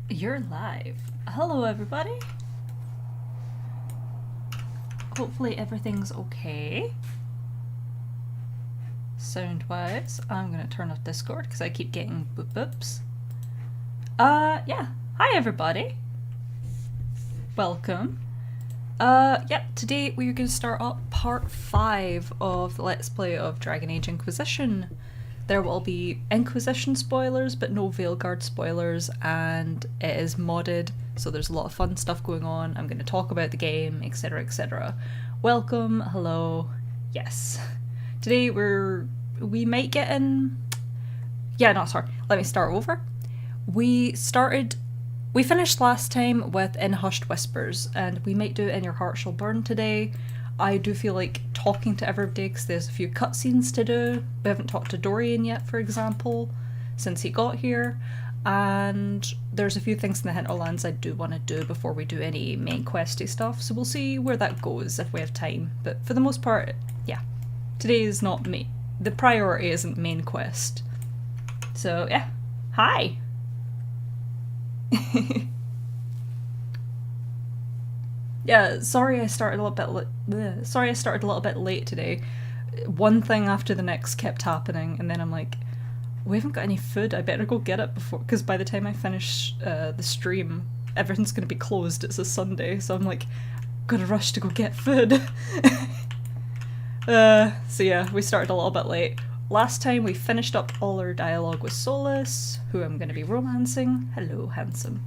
You're live. Hello, everybody. Hopefully everything's okay. Sound-wise, I'm gonna turn off Discord because I keep getting boop boops. Yeah. Hi, everybody. Welcome. Yeah, today we're gonna start up part 5 of the Let's Play of Dragon Age Inquisition. There will be Inquisition spoilers, but no Veilguard spoilers, and it is modded, so there's a lot of fun stuff going on. I'm going to talk about the game, etc, etc. Welcome, hello, yes. Today we might get in... Yeah, no, sorry, let me start over. We finished last time with In Hushed Whispers, and we might do In Your Heart Shall Burn today. I do feel like talking to everybody because there's a few cutscenes to do. We haven't talked to Dorian yet, for example, since he got here. And there's a few things in the Hinterlands I do want to do before we do any main questy stuff, so we'll see where that goes if we have time. But for the most part, yeah, today is not me. The priority isn't main quest. So yeah, hi! Yeah, sorry I started a little bit late today. One thing after the next kept happening, and then I'm like, we haven't got any food. I better go get it before, because by the time I finish the stream, everything's going to be closed. It's a Sunday, so I'm like, gotta rush to go get food. So yeah, we started a little bit late. Last time we finished up all our dialogue with Solus, who I'm going to be romancing. Hello, handsome.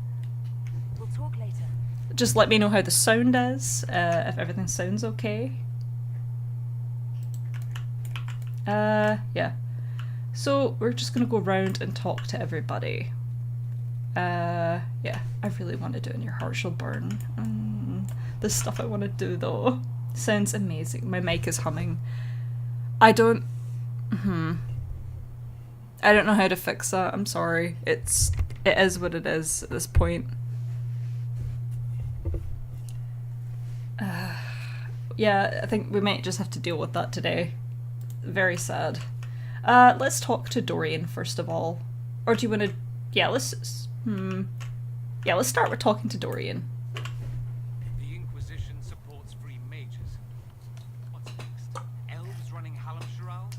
We'll talk later. Just let me know how the sound is, if everything sounds okay. Yeah. So we're just gonna go around and talk to everybody. Yeah, I really want to do In Your Heart Shall Burn. The stuff I want to do though sounds amazing. My mic is humming. I don't know how to fix that. I'm sorry. It is what it is at this point. Yeah, I think we might just have to deal with that today. Very sad. Let's talk to Dorian first of all. Or do you want to... Yeah, let's... Yeah, let's start with talking to Dorian. The Inquisition supports free mages. What's next? Elves running Halamsharal?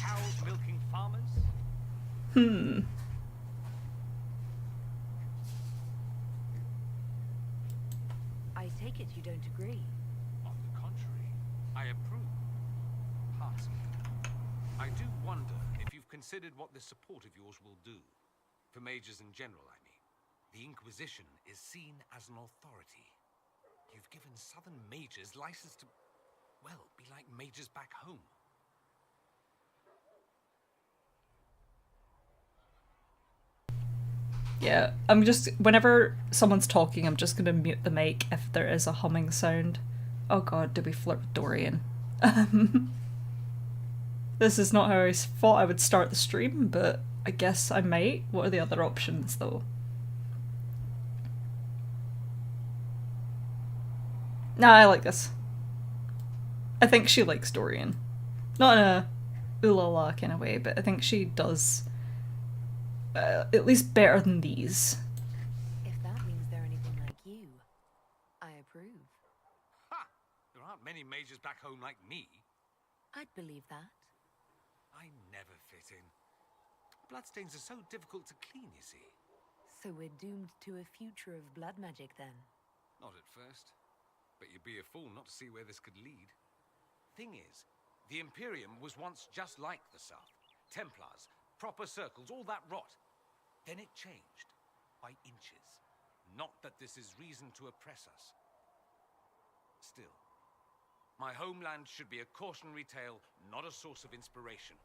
Cows milking farmers? I take it you don't agree. On the contrary, I approve. Heartily. I do wonder if you've considered what this support of yours will do. For mages in general, I mean. The Inquisition is seen as an authority. You've given southern mages license to, well, be like mages back home. Yeah, I'm just... Whenever someone's talking, I'm just gonna mute the mic if there is a humming sound. Oh god, did we flirt with Dorian? This is not how I thought I would start the stream, but I guess I might. What are the other options, though? Nah, I like this. I think she likes Dorian. Not in a ooh la la kind of way, but I think she does at least better than these. If that means they're anything like you, I approve. Ha! There aren't many mages back home like me. I'd believe that. I never fit in. Bloodstains are so difficult to clean, you see. So we're doomed to a future of blood magic then. Not at first. But you'd be a fool not to see where this could lead. Thing is, the Imperium was once just like the South. Templars, proper circles, all that rot. Then it changed. By inches. Not that this is reason to oppress us. Still, my homeland should be a cautionary tale, not a source of inspiration.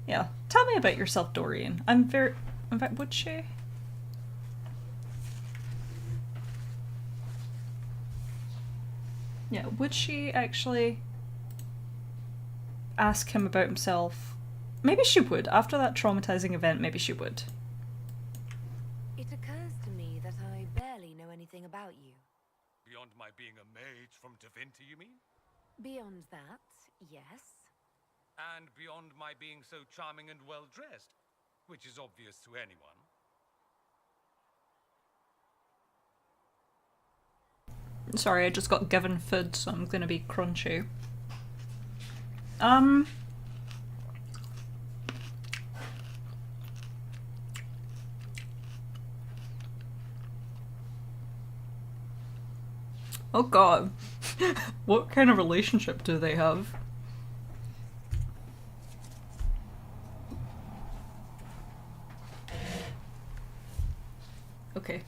Yeah. Tell me about yourself, Dorian. In fact, would she? Yeah, would she actually ask him about himself? Maybe she would. After that traumatizing event, maybe she would. It occurs to me that I barely know anything about you. Beyond my being a mage from Divinity, you mean? Beyond that, yes. And beyond my being so charming and well-dressed, which is obvious to anyone. Sorry, I just got given food, so I'm gonna be crunchy. Oh god. What kind of relationship do they have? Okay.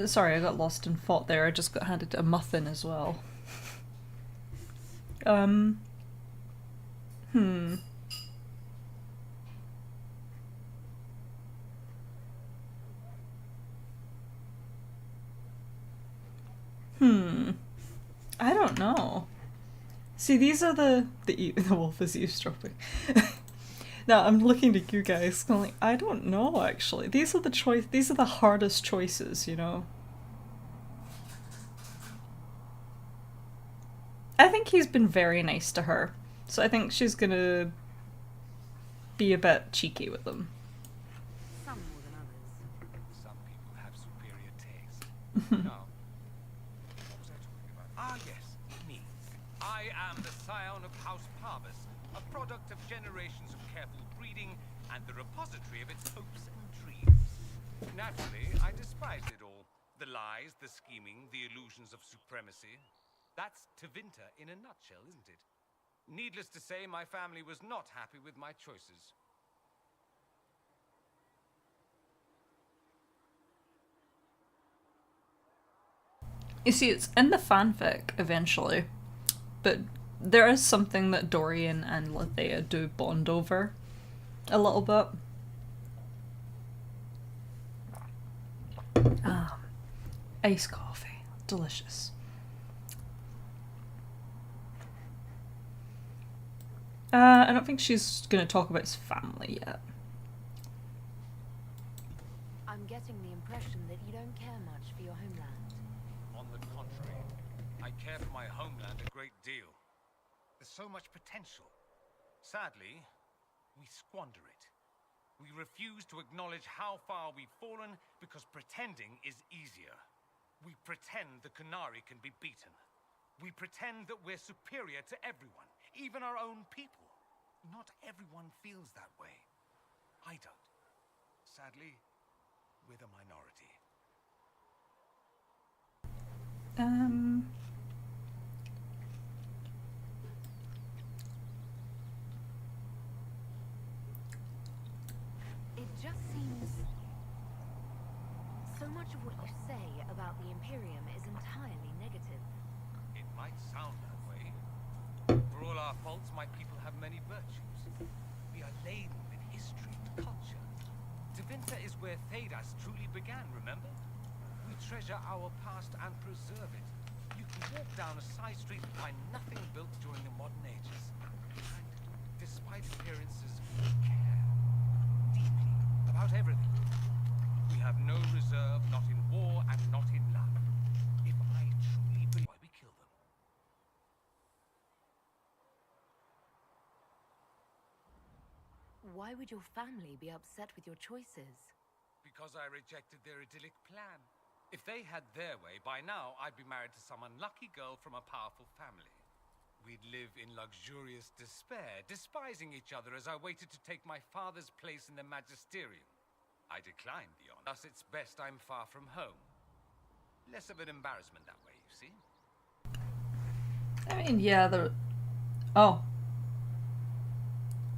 Sorry, I got lost in thought there. I just got handed a muffin as well. I don't know. See, these are the wolf is eavesdropping. Now I'm looking to you guys, I'm like, I don't know actually. These are the hardest choices, you know. I think he's been very nice to her, so I think she's gonna be a bit cheeky with them. Some more than others. Some people have superior taste. No. What was I talking about? Ah, yes, me. I am the scion of House Parvis, a product of generations of careful breeding and the repository of its hopes and dreams. Naturally, I despised it all. The lies, the scheming, the illusions of supremacy. That's Tevinter in a nutshell, isn't it? Needless to say, my family was not happy with my choices. You see, it's in the fanfic eventually, but there is something that Dorian and Lethea do bond over a little bit. Iced coffee. Delicious. I don't think she's going to talk about his family yet. I'm getting the impression that you don't care much for your homeland. On the contrary, I care for my homeland a great deal. There's so much potential. Sadly, we squander it. We refuse to acknowledge how far we've fallen because pretending is easier. We pretend the Qunari can be beaten. We pretend that we're superior to everyone, even our own people. Not everyone feels that way. I don't. Sadly, we're the minority. It just seems... so much of what you say about the Imperium is entirely negative. It might sound that way. For all our faults, my people have many virtues. We are laden with history and culture. Tevinter is where Thedas truly began, remember? We treasure our past and preserve it. You can walk down a side street and find nothing built during the modern ages. And despite appearances, we care deeply about everything. We have no reserve, not in war and not in love. If I truly believe why we kill them. Why would your family be upset with your choices? Because I rejected their idyllic plan. If they had their way, by now I'd be married to some unlucky girl from a powerful family. We'd live in luxurious despair, despising each other as I waited to take my father's place in the magisterium. I declined the honor. Thus it's best I'm far from home. Less of an embarrassment that way, you see? I mean, yeah, Oh.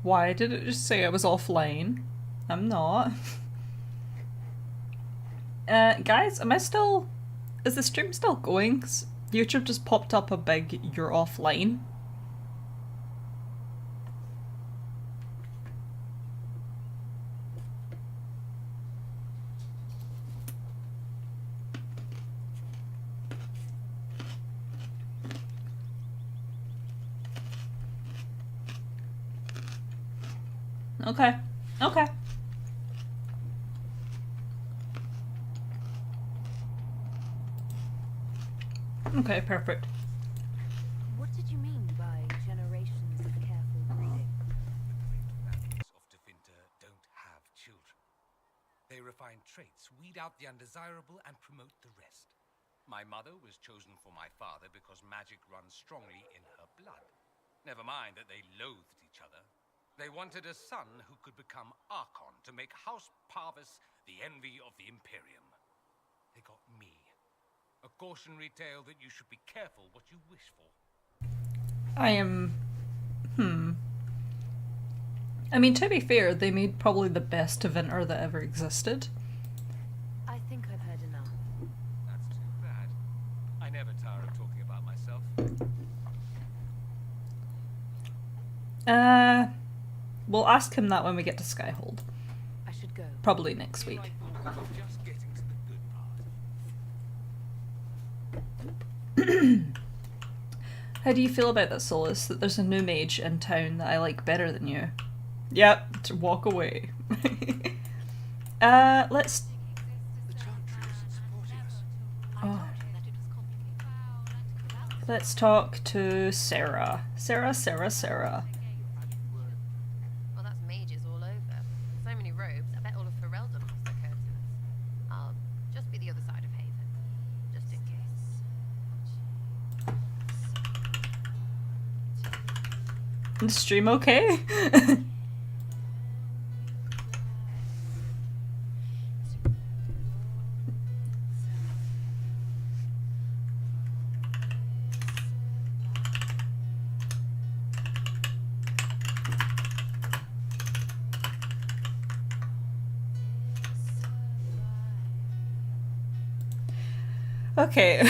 Why did it just say I was offline? I'm not. Guys, am I still... is the stream still going? 'Cause YouTube just popped up a big "you're offline." Okay. Okay. Okay, perfect. What did you mean by generations of careful breeding? The of Devinter don't have children. They refine traits, weed out the undesirable, and promote the rest. My mother was chosen for my father because magic runs strongly in her blood. Never mind that they loathed each other. They wanted a son who could become Archon to make House Parvis the envy of the Imperium. They got me. A cautionary tale that you should be careful what you wish for. I am... I mean, to be fair, they made probably the best Tevinter that ever existed. I think I've heard enough. That's too bad. I never tire of talking about myself. We'll ask him that when we get to Skyhold. I should go. Probably next week. Just getting to the good part. How do you feel about that, Solus? That there's a new mage in town that I like better than you? Yep, to walk away. Let's... Oh. Let's talk to Sarah. Sarah. Well, that's mages all over. So many robes, I bet all of Ferelden lost their curtains. I'll just be the other side of Haven, just in case. Is the stream okay? Okay.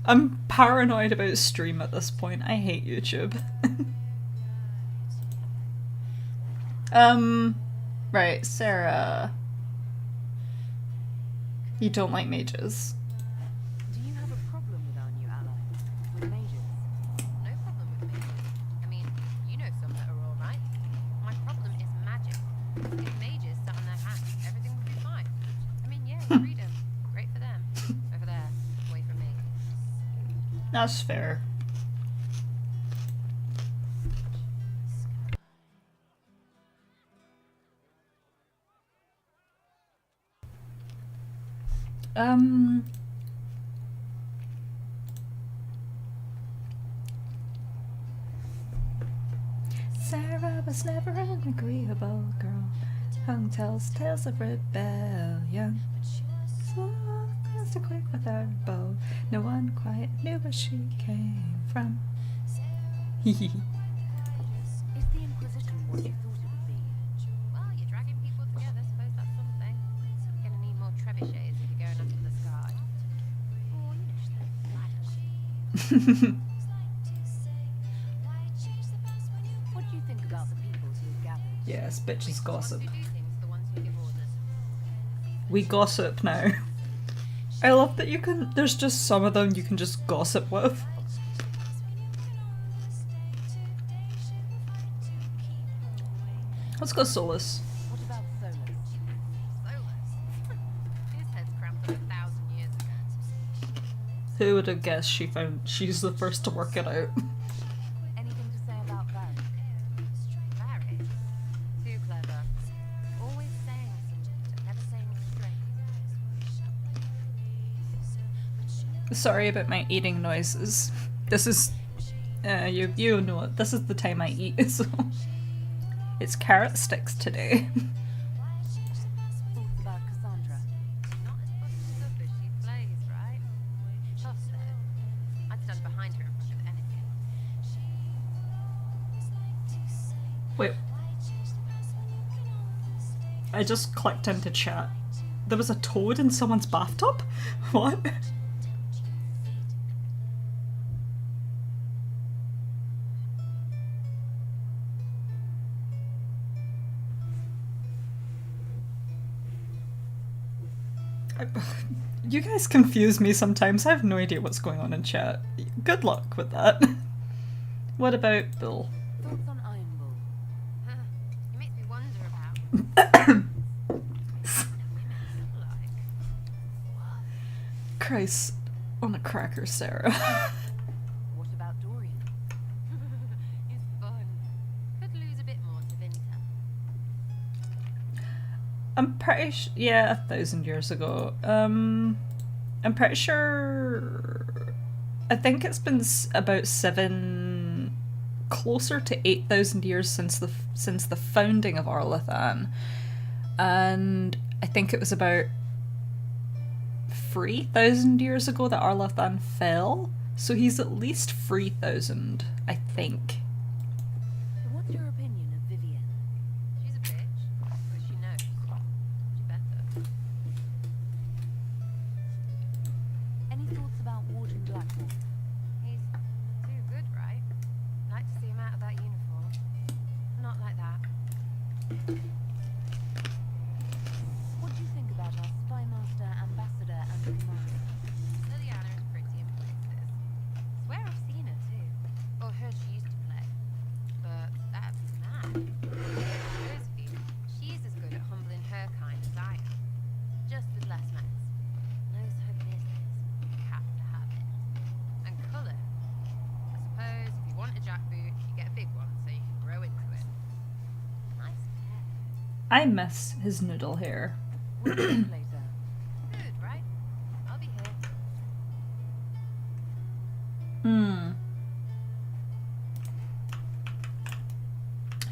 I'm paranoid about stream at this point. I hate YouTube. Right, Sarah. You don't like mages. Do you have a problem with our new ally? With mages? No problem with mages. I mean, you know some that are alright. My problem is magic. If mages sat on their hands, everything would be fine. I mean, yeah, freedom. Great for them. Over there, away from me. That's fair. Sarah was never an agreeable girl. Tongue tells tales of rebellion. Slow as to quick with her bow. No one quite knew where she came from. Is the Inquisition what you thought it would be? Well, you're dragging people together, suppose that's something. You're gonna need more trebuchets if you're going after the sky. Or what do you think about the peoples you've gathered? Yes, bitches gossip. The ones who do things, the ones who give orders. We gossip now. I love that you can, there's just some of them you can just gossip with. Let's go Solus. What about Solus? Solus? His head's cramped up 1,000 years ago. Who would have guessed she's the first to work it out? Anything to say about Varric? Varric? Too clever. Always saying something, never saying it straight. Sorry about my eating noises. This is, you know it. This is the time I eat, so it's carrot sticks today. Thoughts about Cassandra? Not as busted up as she plays, right? Tough though. I'd stand behind her in front of anything. Wait. I just clicked into chat. There was a toad in someone's bathtub? What? You guys confuse me sometimes. I have no idea what's going on in chat. Good luck with that. What about Bill? Thoughts on Iron Bull? He makes me wonder Christ on a cracker, Sarah. What about Dorian? He's fun. Could lose a bit more to Vinta. I'm pretty yeah, 1,000 years ago. I'm pretty sure. I think it's been about closer to 8,000 years since the founding of Arlathan, and I think it was about 3,000 years ago that Arlathan fell. So he's at least 3,000, I think. What's your opinion of Vivienne? She's a bitch, but she knows. She better. Any thoughts about Warden Blackmore? He's too good, right? Like to see him out of that uniform. Not like that. What do you think about our spymaster, ambassador, and commander? Liliana is pretty in places. Swear I've seen her too. Or heard she used to play. But that'd be mad. Josephine, she's as good at humbling her kind as I am. Just with less mess. Knows her business. Have to have it. And colour. I suppose if you want a jackboot, you get a big one so you can grow into it. Nice hair. I miss his noodle hair. We'll talk later. Good, right? I'll be here.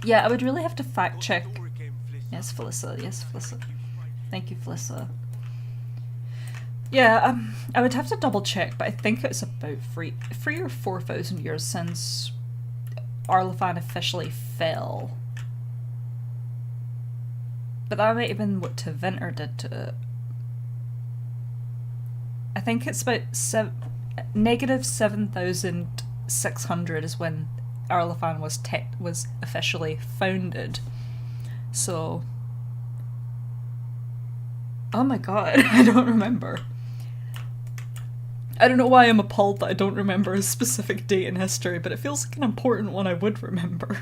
Yeah, I would really have to fact check. Yes, Felissa. Yes, Felissa. Thank you, Felissa. Yeah, I would have to double check, but I think it's about 3 or 4,000 years since Arlathan officially fell. But that might have been what Tevinter did to it. I think it's about negative 7,600 is when Arlathan was officially founded. So, oh my god, I don't remember. I don't know why I'm appalled that I don't remember a specific date in history, but it feels like an important one I would remember.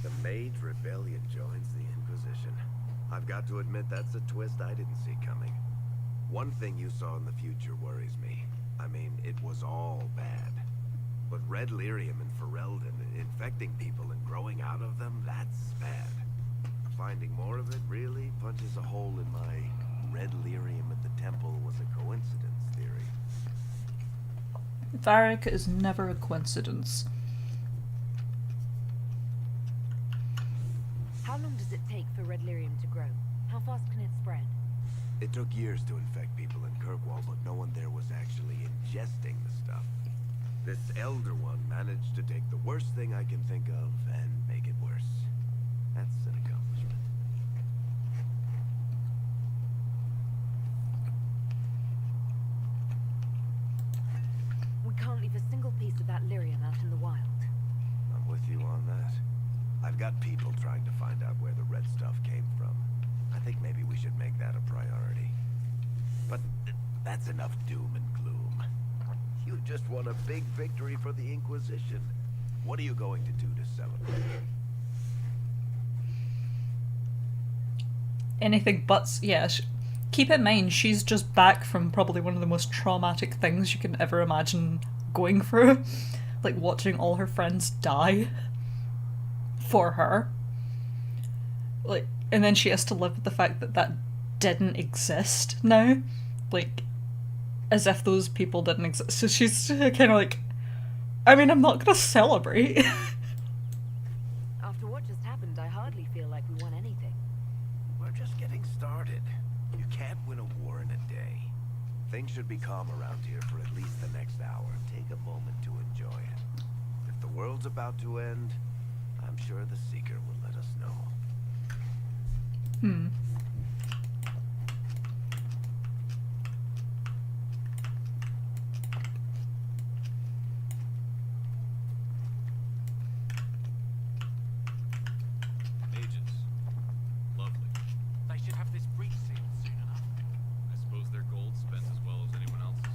The Mage Rebellion joins the Inquisition. I've got to admit that's a twist I didn't see coming. One thing you saw in the future worries me. I mean, it was all bad. But Red Lyrium and Ferelden, infecting people and growing out of them, that's bad. Finding more of it really punches a hole in my Red Lyrium at the temple was a coincidence theory. Varric is never a coincidence. How long does it take for Red Lyrium to grow? How fast can it spread? It took years to infect people in Kirkwall, but no one there was actually ingesting the stuff. This Elder One managed to take the worst thing I can think of and make it worse. That's an accomplishment. We can't leave a single piece of that lyrium out in the wild. I'm with you on that. I've got people trying to find out where the red stuff came from. I think maybe we should make that a priority. But that's enough doom and gloom. You just won a big victory for the Inquisition. What are you going to do to celebrate? Anything but, yeah. Keep in mind, she's just back from probably one of the most traumatic things you can ever imagine going through. Like watching all her friends die for her. Like, and then she has to live with the fact that that didn't exist now. Like, as if those people didn't exist. So she's kind of like, I mean, I'm not gonna celebrate. After what just happened, I hardly feel like we won anything. We're just getting started. You can't win a war in a day. Things should be calm around here for at least the next hour. Take a moment to enjoy it. If the world's about to end, I'm sure the Seeker will let us know. Agents. Lovely. They should have this breach sealed soon enough. I suppose their gold's spent as well as anyone else's.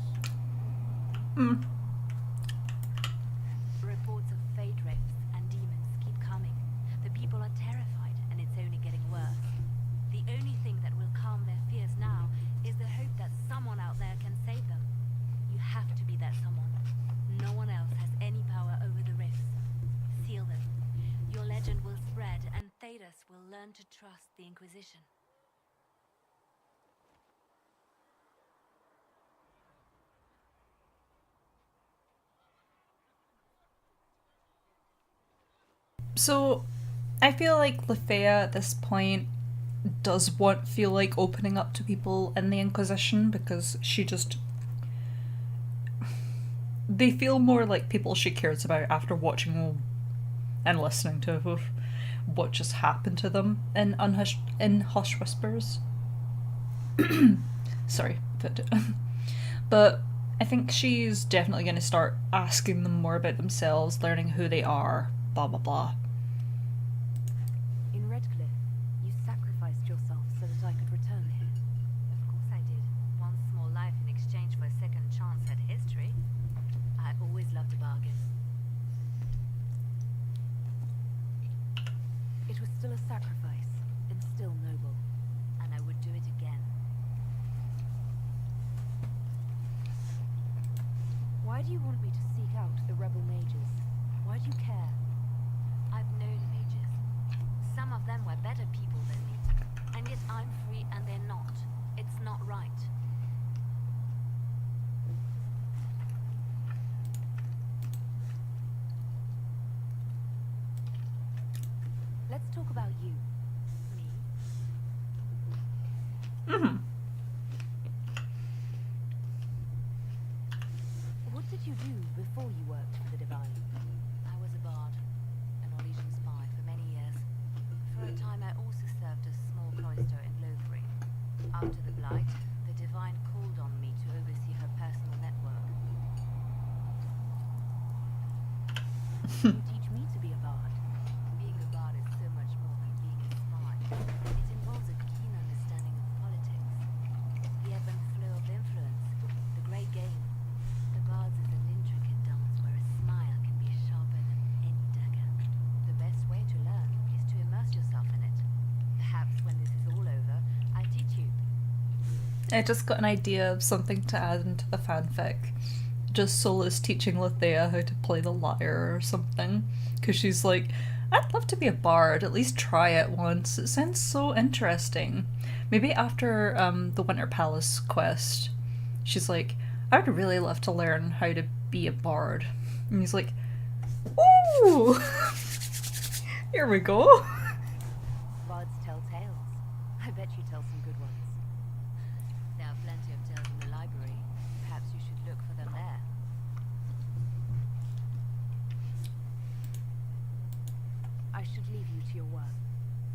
Reports of fate rifts and demons keep coming. The people are terrified, and it's only getting worse. learn to trust the Inquisition. So, I feel like Lethea at this point does feel like opening up to people in the Inquisition because she just. They feel more like people she cares about after watching and listening to what just happened to them in Hush Whispers. Sorry, but I think she's definitely going to start asking them more about themselves, learning who they are, blah blah blah. In Redcliffe, you sacrificed yourself so that I could return here. Of course I did. One small life in exchange for a second chance at history. I always loved a bargain. It was still a sacrifice, and still noble, and I would do it again. Why do you want me to seek out the rebel mages? Why do you care? I've known mages. Some of them were better people than me, and yet I'm free and they're not. It's not right. Let's talk about you. Me? Mm-hmm. What did you do before you worked for the Divine? I was a bard, an Orlesian spy for many years. For a time I also served a small cloister in Lothering. After the Blight, the Divine called on me to oversee her personal network. You teach me to be a bard. Being a bard is so much more than being a spy. It involves a keen understanding of politics, the ebb and flow of influence, the great game. The Bards is an intricate dance where a smile can be sharper than any dagger. The best way to learn is to immerse yourself in it. Perhaps when this is all over, I teach you. I just got an idea of something to add into the fanfic. Just Solus teaching Lethea how to play the lyre or something. Because she's like, I'd love to be a bard, at least try it once. It sounds so interesting. Maybe after the Winter Palace quest, she's like, I would really love to learn how to be a bard. And he's like, ooh! Here we go. Bards tell tales. I bet you tell some good ones. There are plenty of tales in the library. Perhaps you should look for them there. I should leave you to your work.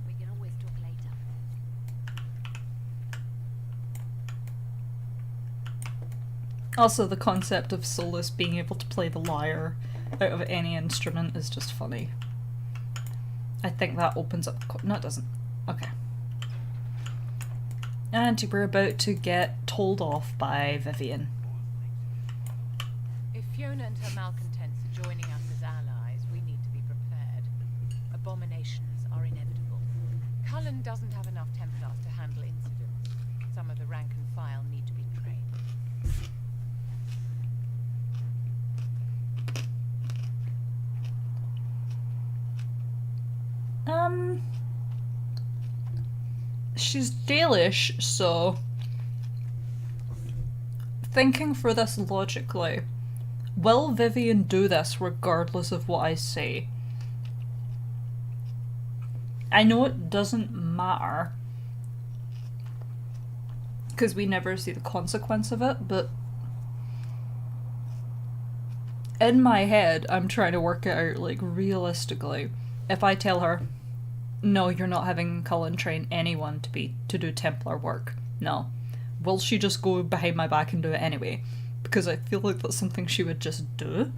We can always talk later. Also, the concept of Solus being able to play the lyre out of any instrument is just funny. I think that opens up... No, it doesn't. Okay. And we're about to get told off by Vivian. If Fiona and her malcontents are joining us as allies, we need to be prepared. Abominations are inevitable. Cullen doesn't have enough Templars to handle incidents. Some of the rank and file need to be trained. She's Dalish, so thinking for this logically, will Vivian do this regardless of what I say? I know it doesn't matter because we never see the consequence of it, but in my head I'm trying to work it out like realistically. If I tell her, no, you're not having Cullen train anyone to do Templar work. No. Will she just go behind my back and do it anyway? Because I feel like that's something she would just do.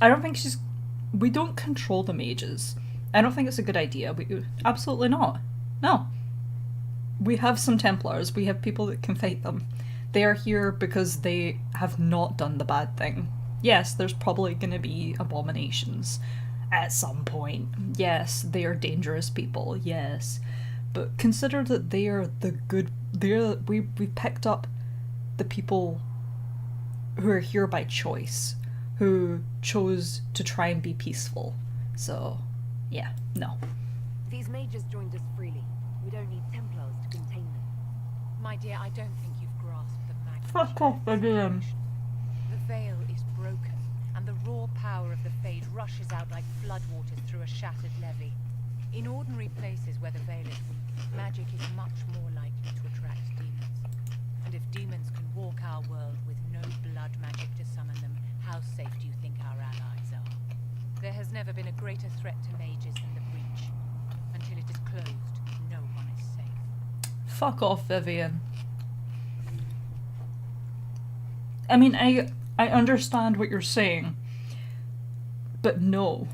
I don't think we don't control the mages. I don't think it's a good idea. Absolutely not. No. We have some Templars. We have people that can fight them. They are here because they have not done the bad thing. Yes, there's probably going to be abominations at some point. Yes, they are dangerous people. Yes. But consider that they are the good... we picked up the people who are here by choice, who chose to try and be peaceful. So, yeah, no. These mages joined us freely. We don't need Templars to contain them. My dear, I don't think you've grasped the magnitude. Fuck off, Vivian. The veil is broken, and the raw power of the Fade rushes out like floodwaters through a shattered levee. In ordinary places where the veil is weak, magic is much more likely to attract demons. And if demons can walk our world with no blood magic to summon them, how safe do you think our allies are? There has never been a greater threat to mages than the breach. Until it is closed, no one is safe. Fuck off, Vivian. I mean, I understand what you're saying, but no.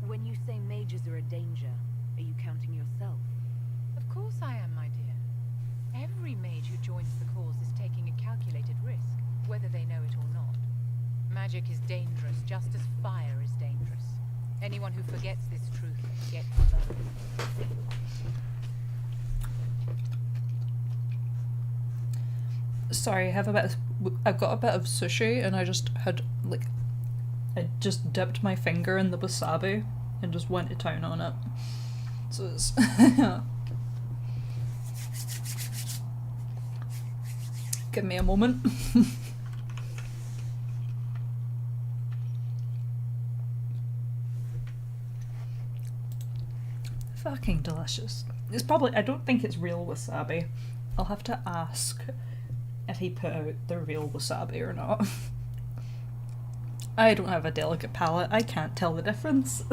When you say mages are a danger, are you counting yourself? Of course I am, my dear. Every mage who joins the cause is taking a calculated risk, whether they know it or not. Magic is dangerous, just as fire is dangerous. Anyone who forgets this truth gets burned. Sorry, I've got a bit of sushi, and I just had, like, I just dipped my finger in the wasabi and just went to town on it. So it's give me a moment. Fucking delicious. It's probably, I don't think it's real wasabi. I'll have to ask if he put out the real wasabi or not. I don't have a delicate palate, I can't tell the difference.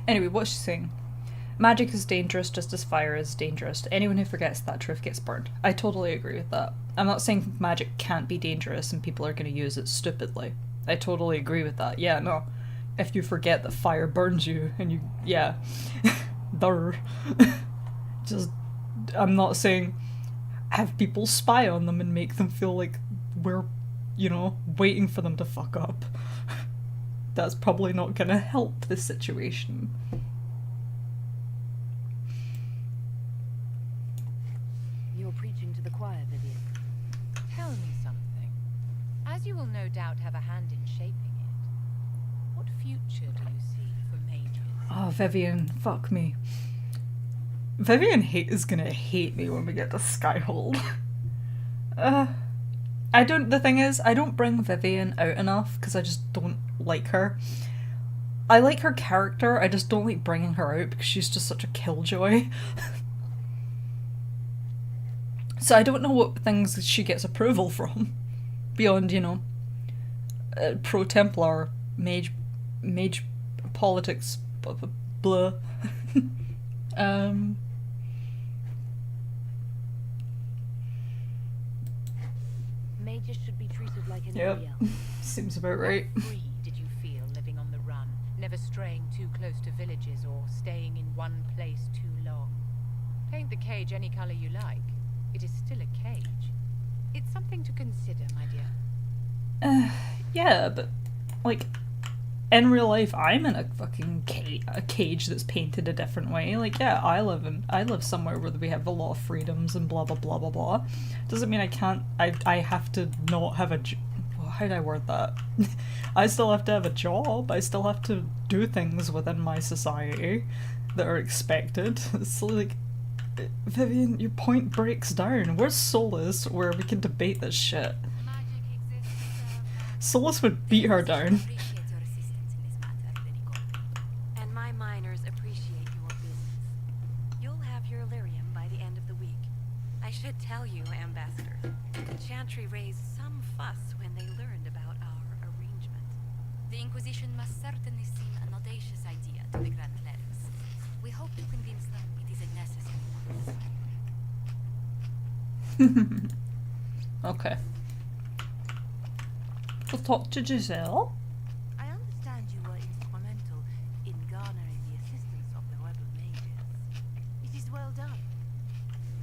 Anyway, what's she saying? Magic is dangerous just as fire is dangerous. Anyone who forgets that truth gets burned. I totally agree with that. I'm not saying magic can't be dangerous and people are going to use it stupidly. I totally agree with that. Yeah, no. If you forget that fire burns you and you, yeah. Durr. Just, I'm not saying have people spy on them and make them feel like we're, you know, waiting for them to fuck up. That's probably not gonna help the situation. You're preaching to the choir, Vivian. Tell me something. As you will no doubt have a hand in shaping it, what future do you see for mages? Oh, Vivian, fuck me. Vivian is gonna hate me when we get to Skyhold. The thing is, I don't bring Vivian out enough because I just don't like her. I like her character, I just don't like bringing her out because she's just such a killjoy. So I don't know what things she gets approval from. Beyond, you know, pro-Templar, mage politics, blah. Mages should be treated like Yep, anybody else. seems about right. How free did you feel living on the run, never straying too close to villages or staying in one place too long? Paint the cage any color you like. It is still a cage. It's something to consider, my dear. Yeah, but, like, in real life, I'm in a fucking cage that's painted a different way. Like, yeah, I live somewhere where we have a lot of freedoms and blah blah blah blah blah. Doesn't mean I have to not have how do I word that? I still have to have a job. I still have to do things within my society that are expected. It's like, Vivian, your point breaks down. Where's Solus where we can debate this shit? Solus would beat her down. And my miners appreciate your business. You'll have your Illyrium by the end of the week. I should tell you, Ambassador, the Chantry raised some fuss when they learned about our arrangement. The Inquisition must certainly seem an audacious idea to the Grand Clerics. We hope to convince them it is a necessary one. Okay. We'll talk to Giselle. I understand you were instrumental in garnering the assistance of the rebel mages. It is well done.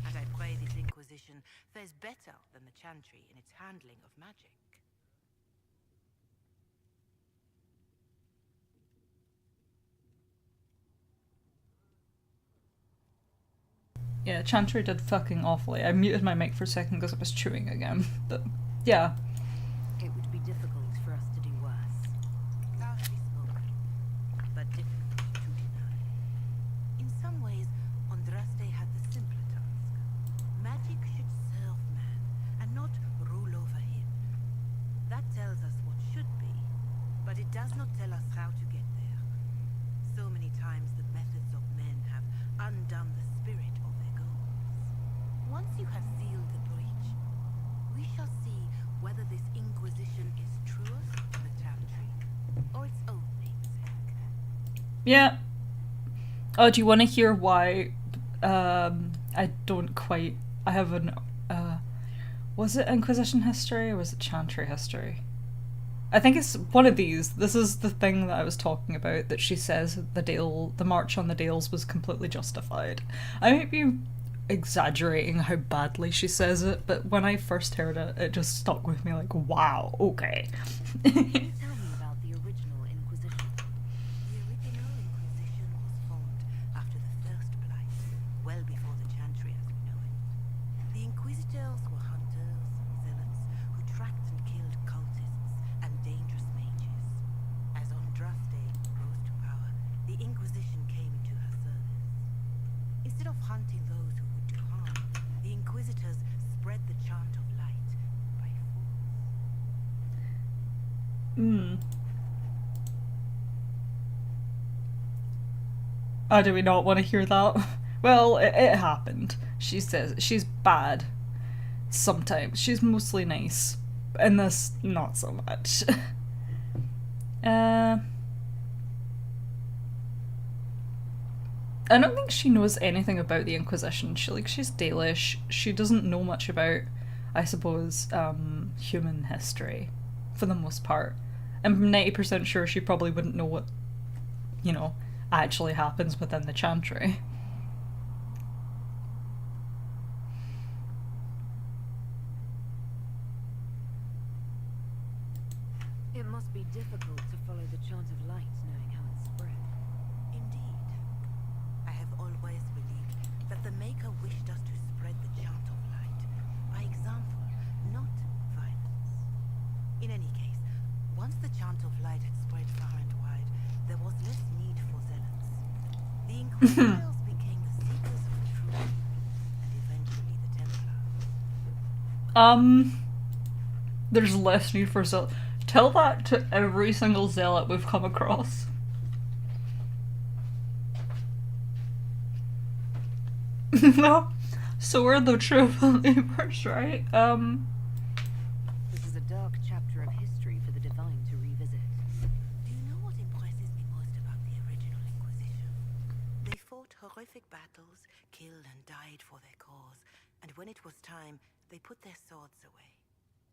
And I pray this Inquisition fares better than the Chantry in its handling of magic. Yeah, Chantry did fucking awfully. I muted my mic for a second because I was chewing again. But yeah. It would be difficult for us to do worse. Loudly spoken, but difficult to deny. In some ways, Andraste had the simpler task. Magic should serve man, and not rule over him. That tells us what should be, but it does not tell us how to get there. So many times the methods of men have undone the spirit of their goals. Once you have sealed the breach, we shall see whether this Inquisition is truest to the Chantry, or its own namesake. Yeah. Oh, do you want to hear why I don't quite... I have an... was it Inquisition history or was it Chantry history? I think it's one of these. This is the thing that I was talking about, that she says the march on the Dales was completely justified. I might be exaggerating how badly she says it, but when I first heard it, it just stuck with me like, wow, okay. Tell me about the original Inquisition. The original Inquisition was formed after the First Blight, well before the Chantry as we know it. The Inquisitors were hunters and zealots who tracked and killed cultists and dangerous mages. As Andraste rose to power, the Inquisition came into her service. Instead of hunting those who would do harm, the Inquisitors spread the chant of light by force. Oh, do we not want to hear that? Well, it happened. She says she's bad. Sometimes. She's mostly nice. In this, not so much. I don't think she knows anything about the Inquisition. She's Dalish. She doesn't know much about, I suppose, human history, for the most part. I'm 90% sure she probably wouldn't know what, actually happens within the Chantry. It must be difficult to follow the chant of light, knowing how it spread. Indeed. I have always believed that the Maker wished us to spread the chant of light by example, not violence. In any case, once the chant of light had spread far and wide, there was less need for zealots. The Inquisitors became the seekers of truth, and eventually the Templars. There's less need for zealot. Tell that to every single zealot we've come across. No, so we're the true believers, right? This is a dark chapter of history for the divine to revisit. Do you know what impresses me most about the original Inquisition? They fought horrific battles, killed and died for their cause, and when it was time, they put their swords away.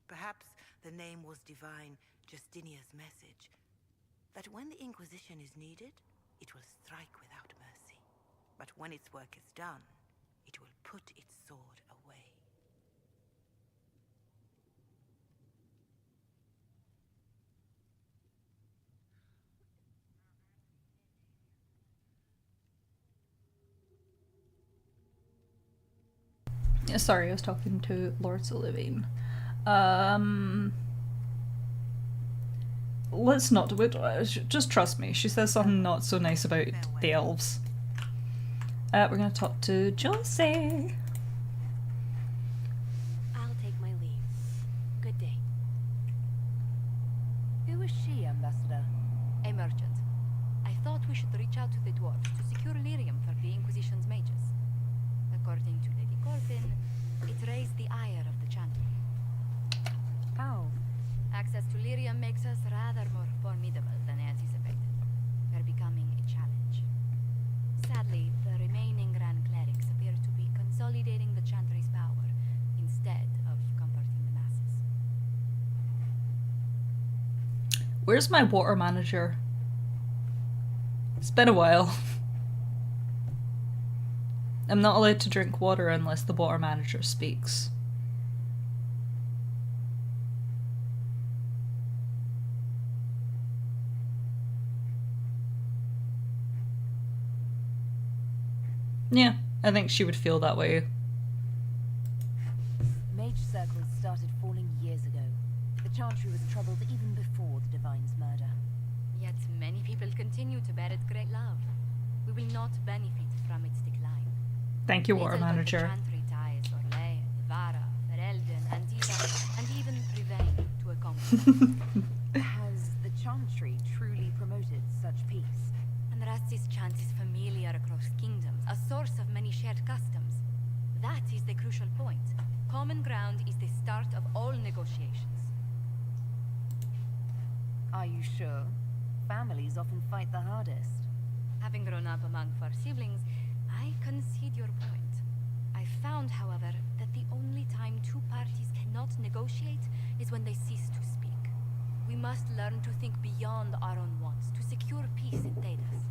Perhaps the name was divine, Justinia's message, that when the Inquisition is needed, it will strike without mercy. But when its work is done, it will put its sword away. Yeah, sorry, I was talking to Lord Sullivan. Let's not do it. Just trust me. She says something not so nice about the elves. We're gonna talk to Josie. I'll take my leave. Good day. Who is she, Ambassador? A merchant. I thought we should reach out to the dwarves to secure lyrium for the Inquisition's mages. According to Lady Corbin, it raised the ire of the Chantry. How? Access to lyrium makes us rather more formidable than anticipated. We're becoming a challenge. Sadly, the remaining Grand Clerics appear to be consolidating the Chantry's power instead of comforting the masses. Where's my water manager? It's been a while. I'm not allowed to drink water unless the water manager speaks. Yeah, I think she would feel that way. Mage circles started falling years ago. The Chantry was troubled even before the Divine's murder. Yet many people continue to bear it great love. We will not benefit from its decline. Thank you, War Little but the Manager. Chantry ties Orlais, Ivara, Ferelden, Antiva, and even Rivain to a common. Has the Chantry truly promoted such peace? Andraste's chant is familiar across kingdoms, a source of many shared customs. That is the crucial point. Common ground is the start of all negotiations. Are you sure? Families often fight the hardest. Having grown up among four siblings, I concede your point. I found, however, that the only time two parties cannot negotiate is when they cease to speak. We must learn to think beyond our own wants, to secure peace in Thedas.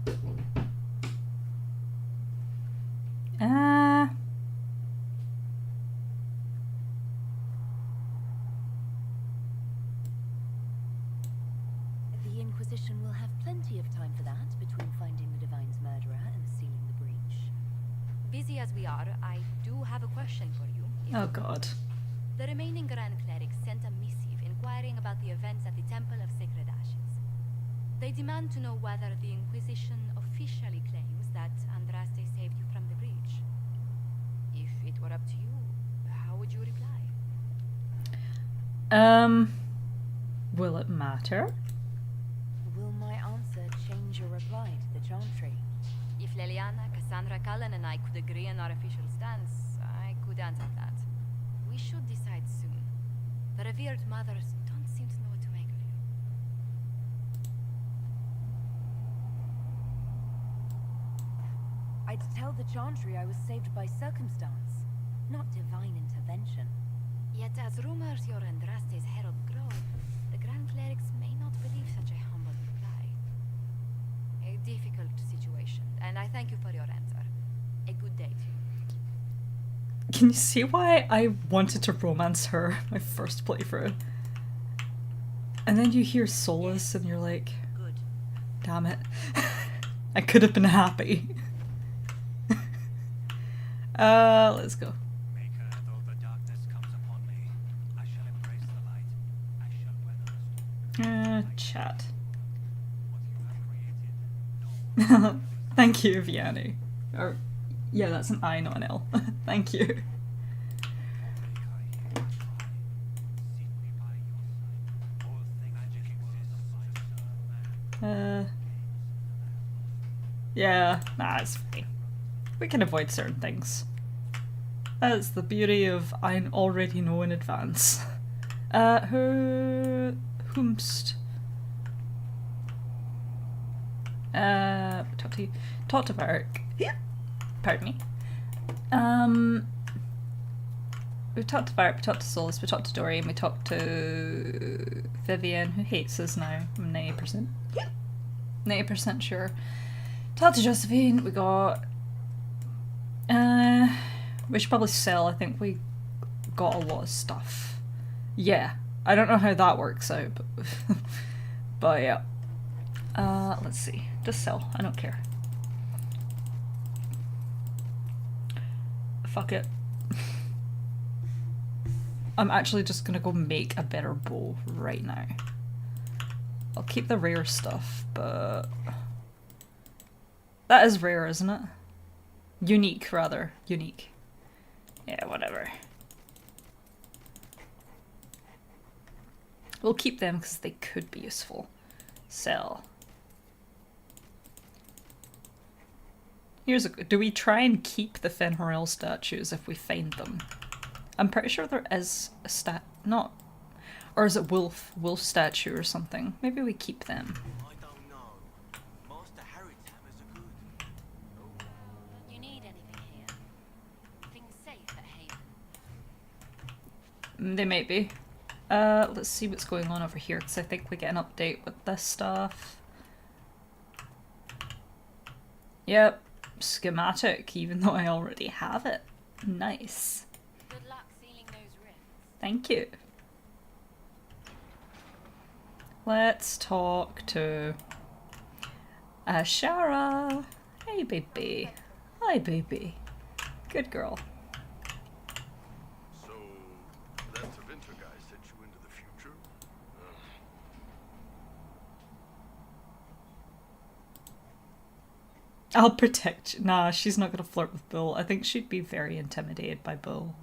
The Inquisition will have plenty of time for that between finding the Divine's murderer and sealing the breach. Busy as we are, I do have a question for you. Oh god. The remaining Grand Clerics sent a missive inquiring about the events at the Temple of Sacred Ashes. They demand to know whether the Inquisition officially claims that Andraste saved you from the breach. If it were up to you, how would you reply? Will it matter? Will my answer change your reply to the Chantry? If Leliana, Cassandra, Cullen, and I could agree on our official stance, I could answer that. We should decide soon. The revered mothers don't seem to know what to make of you. I'd tell the Chantry I was saved by circumstance, not divine intervention. Yet as rumors your Andraste's herald grow, the Grand Clerics may not believe such a humble reply. A difficult situation, and I thank you for your answer. A good day to you. Can you see why I wanted to romance her my first playthrough? And then you hear Solus and you're like, Good. damn it. I could have been happy. Let's go. Maker, though the darkness comes upon me, I shall embrace the light. I shall weather the storm. Chat. What you have created, no Thank you, Vianney. Or, yeah, that's an I, not an L. Thank you. maker here try. Seek me by your side. All things magic exists to serve man. Yeah, nah, it's fine. We can avoid certain things. That's the beauty of I already know in advance. Whomst? Talk to Varric. Yeah. Pardon me. We talked to Varric, we talked to Solus, we talked to Dorian, we talked to Vivian, who hates us now. I'm 90%. 90% sure. Talked to Josephine, we got... we should probably sell, I think we got a lot of stuff. Yeah, I don't know how that works out, but, but yeah. Let's see, just sell, I don't care. Fuck it. I'm actually just gonna go make a better bow right now. I'll keep the rare stuff, but... That is rare, isn't it? Unique, rather. Unique. Yeah, whatever. We'll keep them because they could be useful. Sell. Here's a... Do we try and keep the Fenhorel statues if we find them? I'm pretty sure there is a not... Or is it wolf statue or something? Maybe we keep them. I don't know. Master Harrytam is a good. Do you need anything here? Things safe at Haven? They might be. Let's see what's going on over here, because I think we get an update with this stuff. Yep, schematic, even though I already have it. Nice. Good luck sealing those rifts. Thank you. Let's talk to Ashara. Hey, baby. Hi, baby. Good girl. So, that Tevinter guy sent you into the future? I'll protect you. Nah, she's not gonna flirt with Bull. I think she'd be very intimidated by Bull.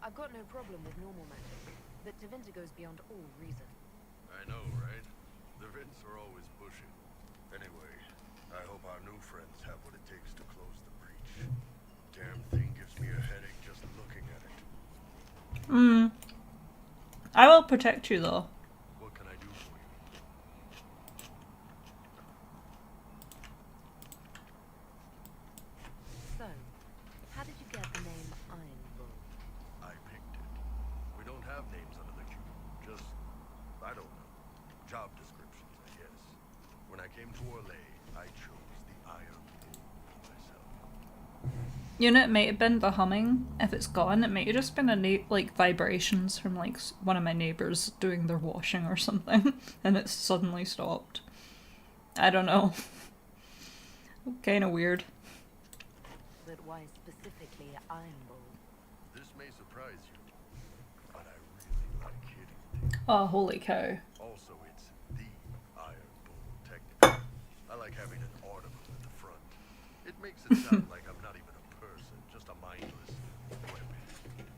I've got no problem with normal magic, but Tevinter goes beyond all reason. I know, right? The Vints are always pushing. Anyway, I hope our new friends have what it takes to close the breach. Damn thing gives me a headache just looking at it. I will protect you though. What can I do for you? So, how did you get the name Iron Bull? I picked it. We don't have names under the cube. Just, I don't know. Job descriptions, I guess. When I came to Orlais, I chose the Iron Bull for myself. You know, it might have been the humming. If it's gone, it might have just been like vibrations from like one of my neighbours doing their washing or something, and it's suddenly stopped. I don't know. Kind of weird. But why specifically Iron Bull? This may surprise you, but I really like hitting things. Oh, holy cow. Also, it's the Iron Bull, technically. I like having an ornament at the front. It makes it sound like I'm not even a person, just a mindless weapon.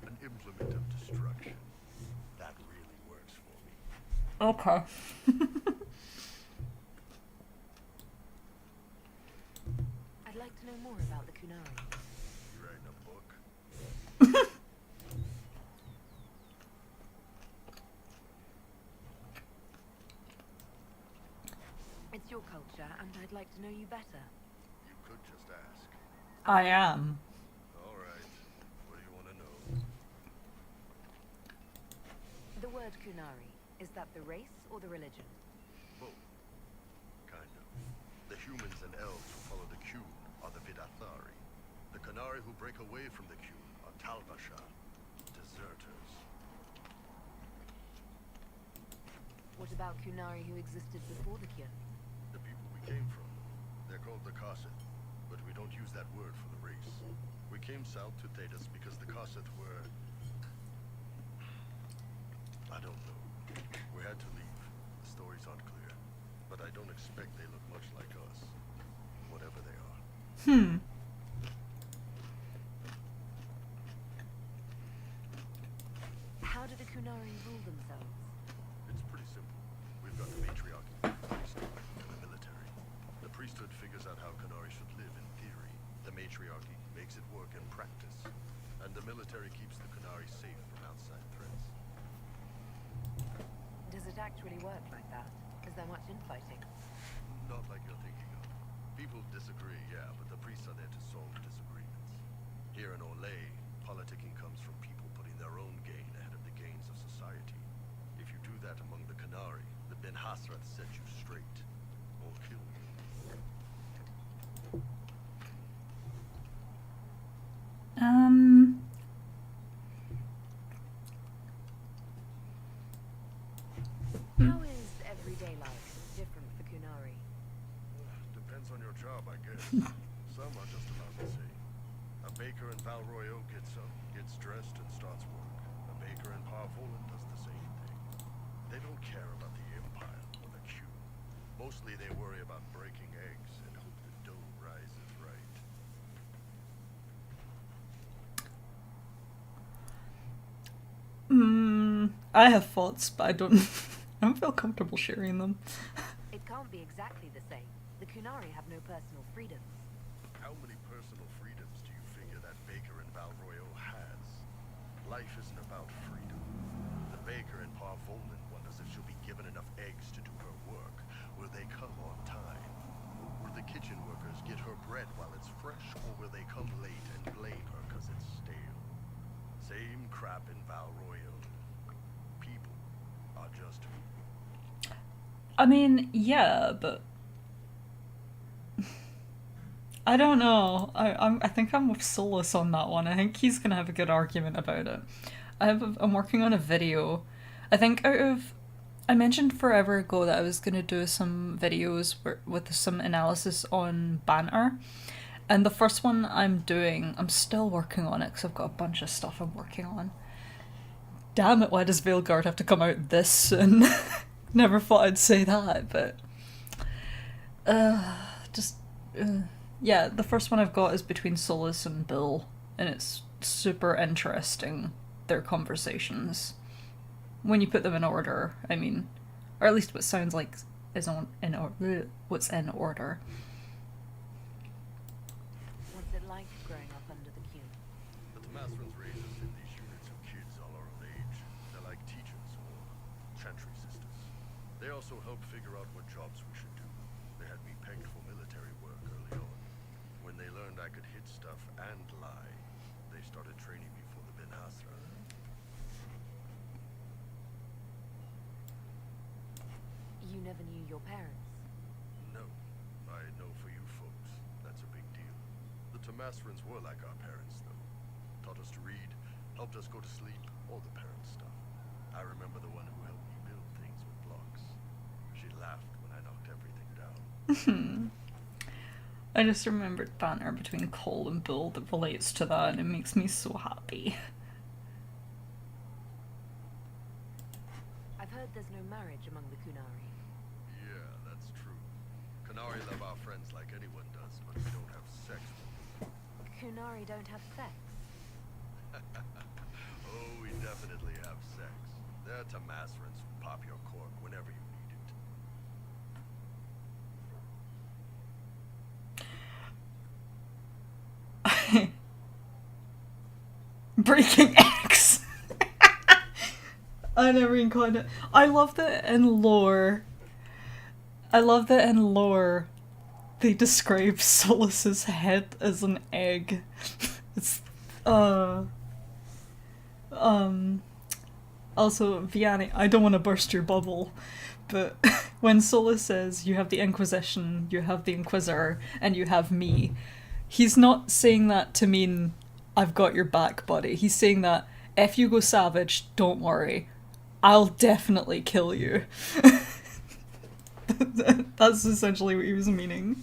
An implement of destruction. That really works for me. Okay. I'd like to know more about the Kunari. You writing a book? It's your culture, and I'd like to know you better. You could just ask. I am. All right. What do you want to know? The word Kunari, is that the race or the religion? Both. Kind of. The humans and elves who follow the Qun are the Vidathari. The Kunari who break away from the Qun are Talvasha, deserters. What about Kunari who existed before the Qun? The people we came from. They're called the Koseth, but we don't use that word for the race. We came south to Thedas because the Koseth were... I don't know. We had to leave. The stories aren't clear. But I don't expect they look much like us. Whatever they are. How do the Kunari rule themselves? It's pretty simple. We've got the matriarchy, the priesthood, and the military. The priesthood figures out how Kunari should live in theory. The matriarchy makes it work in practice. And the military keeps the Kunari safe from outside threats. Does it actually work like that? Is there much infighting? Not like you're thinking of. People disagree, yeah, but the priests are there to solve disagreements. Here in Orlais, politicking comes from people putting their own gain ahead of the gains of society. If you do that among the Kunari, the Ben Hasrath set you straight. Or kill you. How is everyday life different for Kunari? Depends on your job, I guess. Some are just about the same. A baker in Val Royeaux gets dressed and starts work. A baker in Parvolan does the same thing. They don't care about the Empire or the Q. Mostly they worry about breaking eggs and hope the dough rises right. I have thoughts, but I don't feel comfortable sharing them. It can't be exactly the same. The Kunari have no personal freedoms. How many personal freedoms do you figure that baker in Val Royeaux has? Life isn't about freedom. The baker in Parvolan wonders if she'll be given enough eggs to do her work. Will they come on time? Will the kitchen workers get her bread while it's fresh, or will they come late and blame her because it's stale? Same crap in Val Royeaux. People are just people. I mean, yeah, but I don't know. I think I'm with Solus on that one. I think he's gonna have a good argument about it. I'm working on a video. I think I mentioned forever ago that I was going to do some videos with some analysis on banter. And the first one I'm still working on it because I've got a bunch of stuff I'm working on. Damn it, why does Veilguard have to come out this soon? Never thought I'd say that, but... yeah, the first one I've got is between Solus and Bill, and it's super interesting, their conversations. When you put them in order, I mean, or at least what sounds like is what's in order. What's it like growing up under the Q? The Tomasrans raise us in these units of kids all our own age. They're like teachers or chantry sisters. They also help figure out what jobs we should do. They had me pegged for military work early on. When they learned I could hit stuff and lie, they started training me for the Ben Asra. You never knew your parents? No, I know for you folks, that's a big deal. The Tomasrans were like our parents, though. Taught us to read, helped us go to sleep, all the parent stuff. I remember the one who helped me build things with blocks. She laughed when I knocked everything down. I just remembered banter between Cole and Bill that relates to that, and it makes me so happy. I've heard there's no marriage among the Kunari. Yeah, that's true. Kunari love our friends like anyone does, but we don't have sex with them. Kunari don't have sex. Oh, we definitely have sex. They're Tomasrans who pop your cork whenever you need it. Breaking X! I never even called it. I love that in lore. They describe Solus's head as an egg. It's also, Vianney, I don't want to burst your bubble, but when Solus says you have the Inquisition, you have the Inquisitor, and you have me, he's not saying that to mean I've got your back, buddy. He's saying that if you go savage, don't worry. I'll definitely kill you. That's essentially what he was meaning.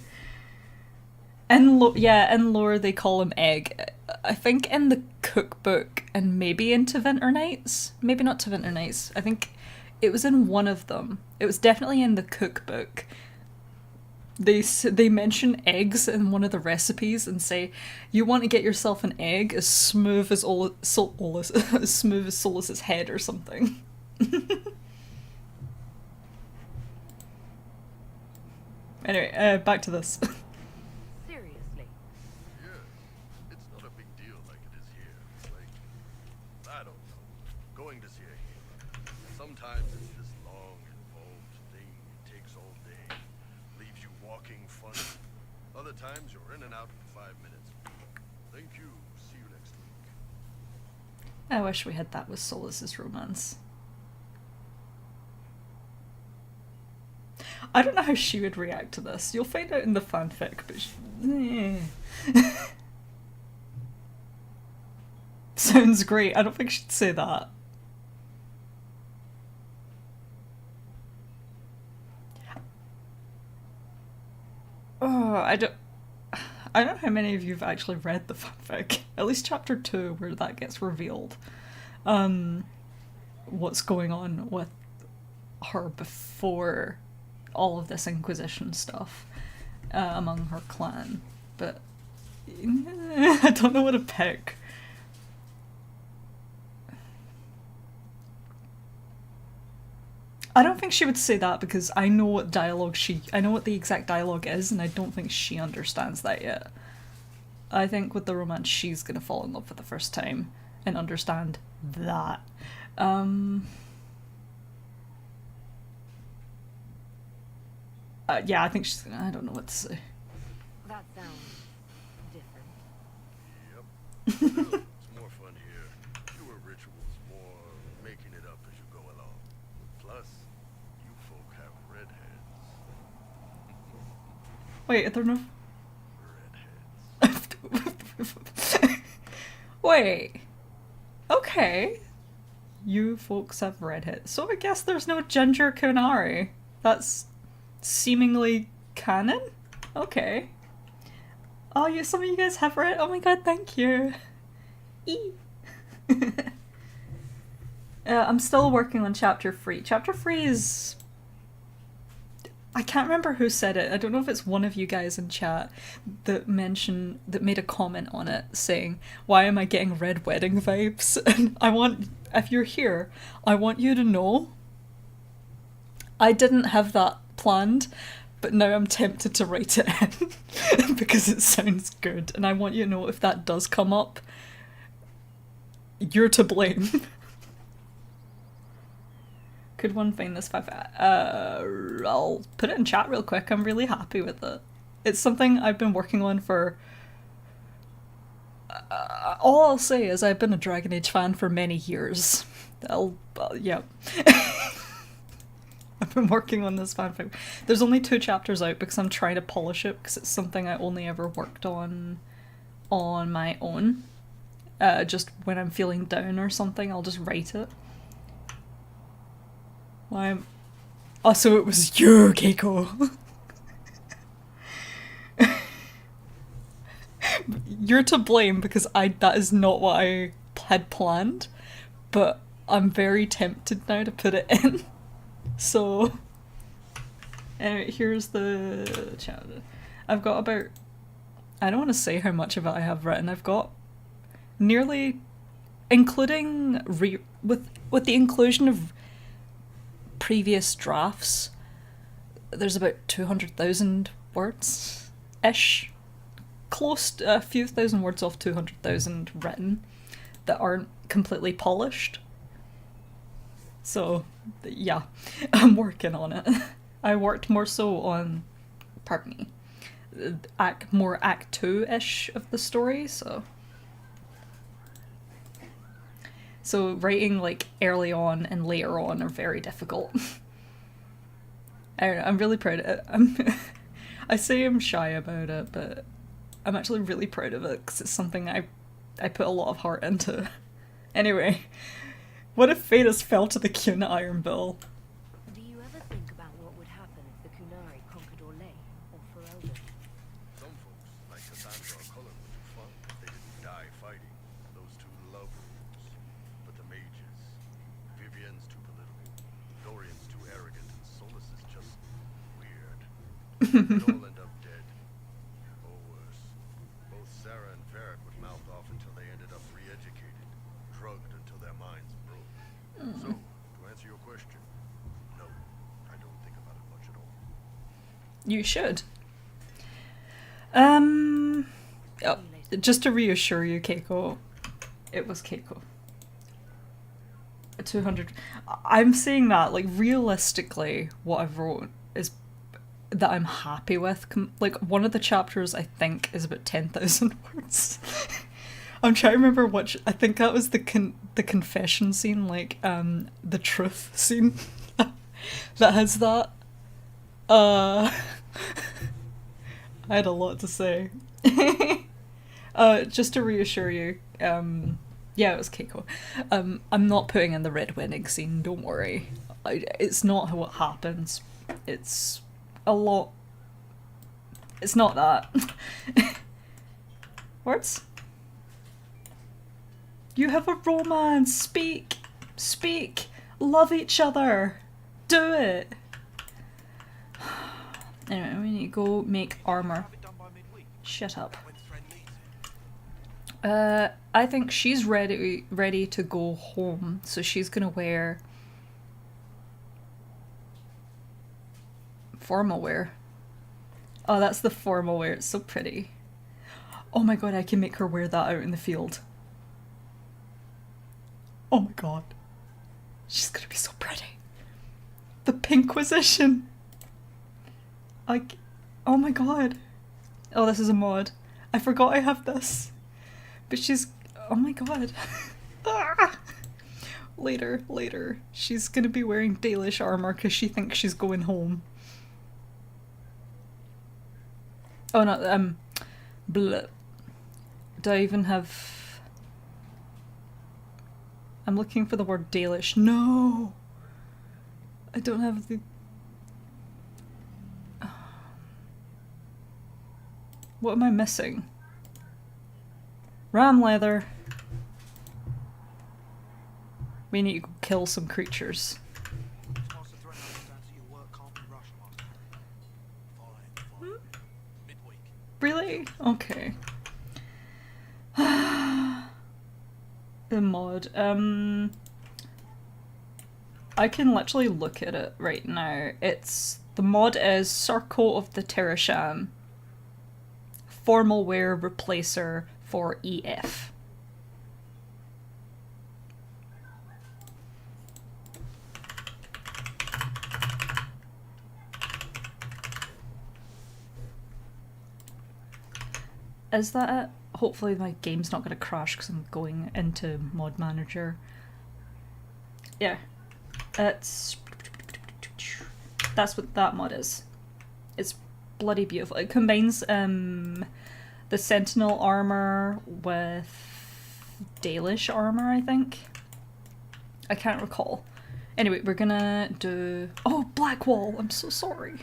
In lore they call him Egg. I think in the cookbook and maybe in Winter Nights. Maybe not Winter Nights. I think it was in one of them. It was definitely in the cookbook. They mention eggs in one of the recipes and say, you want to get yourself an egg as smooth as as smooth as Solus's head or something. Anyway, back to this. Seriously? Yeah, it's not a big deal like it is here. Like, I don't know, going to see a healer. Sometimes it's this long, involved thing, it takes all day, leaves you walking funny. Other times you're in and out in 5 minutes. Thank you, see you next week. I wish we had that with Solus's romance. I don't know how she would react to this. You'll find out in the fanfic, but sounds great. I don't think she'd say that. Oh, I don't know how many of you have actually read the fanfic. At least chapter 2, where that gets revealed. What's going on with her before all of this Inquisition stuff among her clan, but I don't know what to pick. I don't think she would say that because I know what the exact dialogue is, and I don't think she understands that yet. I think with the romance she's gonna fall in love for the first time and understand that. Yeah, I think she's gonna, I don't know what to say. That sounds different. Yep. Still, it's more fun here. Fewer rituals, more making it up as you go along. Plus, you folk have redheads. Wait, are there no... Redheads. Wait. Okay. You folks have read it. So I guess there's no Ginger Kunari. That's seemingly canon? Okay. Oh, some of you guys have read. Oh my god, thank you. I'm still working on chapter 3. Chapter 3 is... I can't remember who said it. I don't know if it's one of you guys in chat that made a comment on it saying, why am I getting Red Wedding vibes? And if you're here, I want you to know I didn't have that planned, but now I'm tempted to write it in because it sounds good. And I want you to know if that does come up, you're to blame. Could one find this 5? I'll put it in chat real quick. I'm really happy with it. It's something I've been working on for... all I'll say is I've been a Dragon Age fan for many years. Yeah. I've been working on this fanfic. There's only 2 chapters out because I'm trying to polish it because it's something I only ever worked on my own. Just when I'm feeling down or something, I'll just write it. Oh, so it was you, Keiko. You're to blame because that is not what I had planned, but I'm very tempted now to put it in. So, anyway, here's the chapter. I've got about... I don't want to say how much of it I have written. I've got nearly... including... with the inclusion of previous drafts, there's about 200,000 words-ish. Close to a few thousand words off 200,000 written that aren't completely polished. So, yeah, I'm working on it. I worked more so on, pardon me, Act 2-ish of the story, so... So writing like early on and later on are very difficult. I don't know, I'm really proud of it. I say I'm shy about it, but I'm actually really proud of it because it's something I put a lot of heart into. Anyway, what if Phaedus fell to the Cuna Iron Bill? Do you ever think about what would happen if the Kunari conquered Orlais or Ferelden? Some folks, like Cassandra or Cullen, would do fun if they didn't die fighting. Those 2 love rules. But the mages, Vivian's too political, Dorian's too arrogant, and Solus is just weird. They'd all end up dead. Or worse. Both Sarah and Varric would mouth off until they ended up re-educated, drugged until their minds broke. So, to answer your question, no, I don't think about it much at all. You should. Oh, just to reassure you, Keiko, it was Keiko. 200. I'm saying that, like, realistically, what I've wrote is that I'm happy with. Like, one of the chapters, I think, is about 10,000 words. I'm trying to remember which... I think that was the confession scene, like, the truth scene that has that. I had a lot to say. Just to reassure you, yeah, it was Keiko. I'm not putting in the Red Wedding scene, don't worry. It's not what happens. It's a lot... It's not that. Words? You have a romance! Speak! Speak! Love each other! Do it! Anyway, we need to go make armor. Shut up. I think she's ready to go home, so she's gonna wear formal wear. Oh, that's the formal wear. It's so pretty. Oh my god, I can make her wear that out in the field. Oh my god. She's gonna be so pretty. The Pinquisition. Oh my god. Oh, this is a mod. I forgot I have this. But she's... Oh my god. Ah! Later. She's gonna be wearing Dalish armor because she thinks she's going home. Oh no, bleh. Do I even have... I'm looking for the word Dalish. No! I don't have the... What am I missing? Ram leather. We need to go kill some creatures. It's nice to throw notes down to your work can't be rushed, Master. Fine. Midweek. Really? Okay. The mod. I can literally look at it right now. The mod is Circle of the Terrasham. Formal wear replacer for EF. Is that it? Hopefully my game's not going to crash because I'm going into mod manager. Yeah, that's what that mod is. It's bloody beautiful. It combines the Sentinel armor with Dalish armor, I think. I can't recall. Anyway, we're gonna do... Oh, Blackwall! I'm so sorry.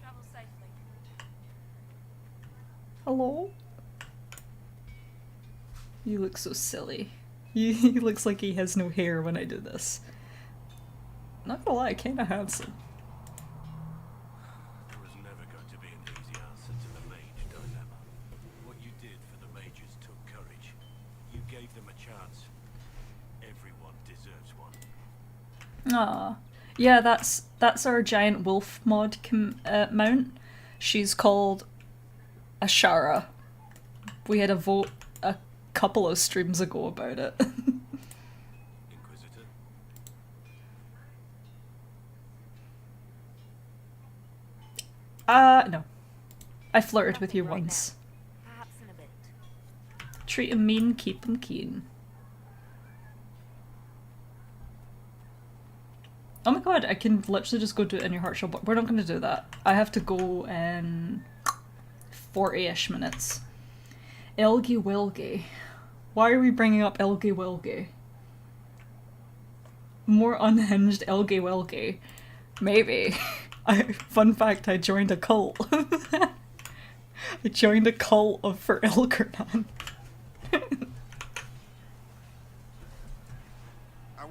Travel safely. Hello? You look so silly. He looks like he has no hair when I do this. Not gonna lie, kinda handsome. There was never going to be an easy answer to the mage dilemma. What you did for the mages took courage. You gave them a chance. Everyone deserves one. Ah, yeah, that's our giant wolf mod mount. She's called Ashara. We had a vote a couple of streams ago about it. Inquisitor? No. I flirted with you Nothing right once. now. Perhaps in a bit. Treat him mean, keep him keen. Oh my god, I can literally just go do it in your heart shell, but we're not going to do that. I have to go in 40-ish minutes. Elgy Wilgy. Why are we bringing up Elgy Wilgy? More unhinged Elgy Wilgy. Maybe. Fun fact, I joined a cult. I joined a cult for Elgernan. And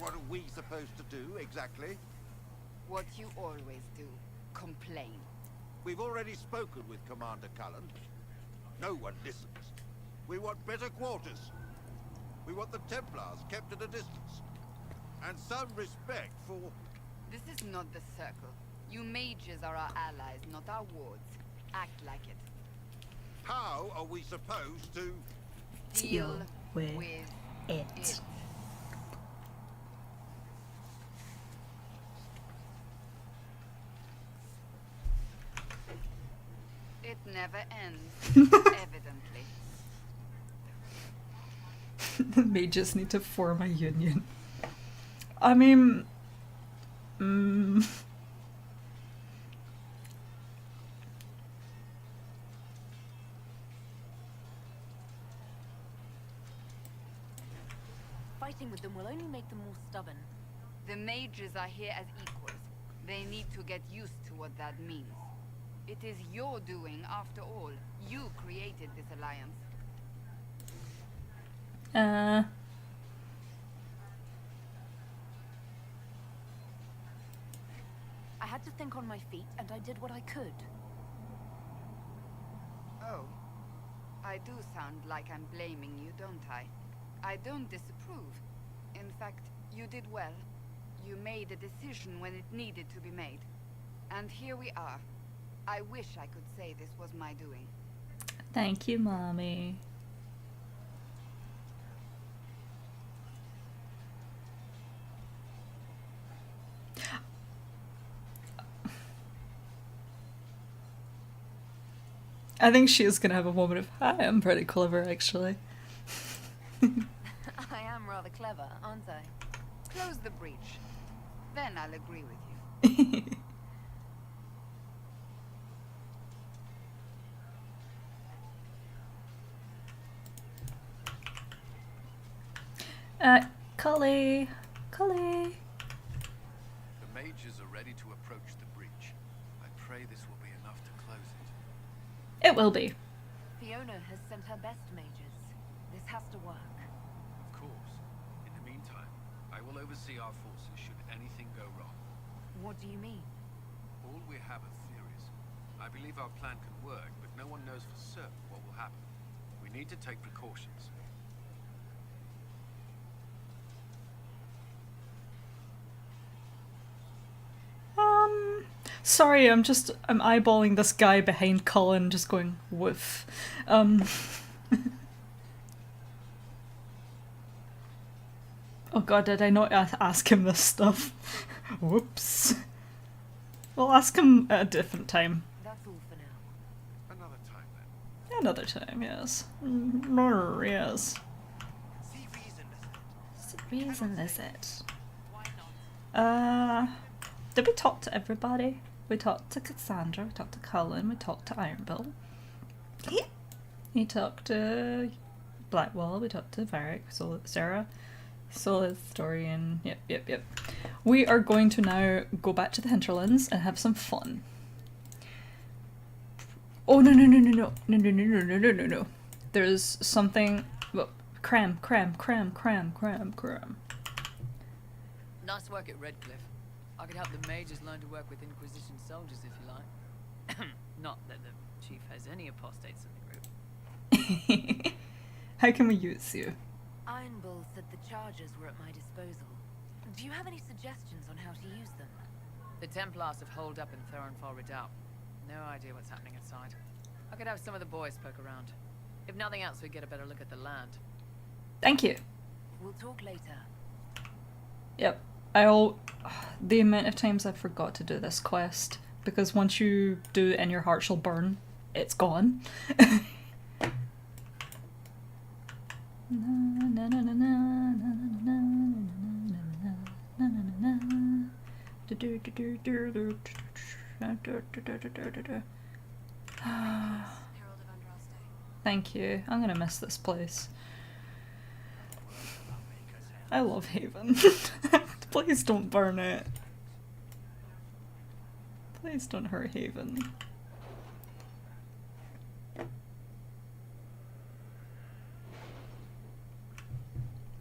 what are we supposed to do, exactly? What you always do. Complain. We've already spoken with Commander Cullen. No one listens. We want better quarters. We want the Templars kept at a distance. And some respect for... This is not the circle. You mages are our allies, not our wards. Act like it. How are we supposed to... Deal with it. it. It never ends, evidently. The mages need to form a union. I mean... Fighting with them will only make them more stubborn. The mages are here as equals. They need to get used to what that means. It is your doing, after all. You created this alliance. I had to think on my feet, and I did what I could. Oh. I do sound like I'm blaming you, don't I? I don't disapprove. In fact, you did well. You made a decision when it needed to be made. And here we are. I wish I could say this was my doing. Thank you, Mommy. I think she is gonna have a moment of, hi, I'm pretty clever, actually. I am rather clever, aren't I? Close the breach. Then I'll agree with you. Cully! Cully! The mages are ready to approach the breach. I pray this will be enough to close it. It will be. Fiona has sent her best mages. This has to work. Of course. In the meantime, I will oversee our forces should anything go wrong. What do you mean? All we have are theories. I believe our plan can work, but no one knows for certain what will happen. We need to take precautions. Sorry, I'm eyeballing this guy behind Cullen, just going, woof. Oh god, did I not ask him this stuff? Whoops. We'll ask him at a different time. That's all for now. Another time then. Another time, yes. Yes. Reason is it? Did we talk to everybody? We talked to Cassandra, we talked to Cullen, we talked to Ironbill. Yeah. We talked to Blackwall, we talked to Varric, Sarah, Solithorian, yep. We are going to now go back to the Hinterlands and have some fun. Oh no. There's something, well, cram. Nice work at Redcliffe. I could help the mages learn to work with Inquisition soldiers if you like. Not that the chief has any apostates in the group. How can we use you? Ironbull said the charges were at my disposal. Do you have any suggestions on how to use them? The Templars have holed up in Thorinfar Redoubt. No idea what's happening inside. I could have some of the boys poke around. If nothing else, we get a better look at the land. Thank you. We'll talk later. Yep. The amount of times I forgot to do this quest, because once you do it and your heart shall burn, it's gone. Thank you. I'm gonna miss this place. I love Haven. Please don't burn it. Please don't hurt Haven.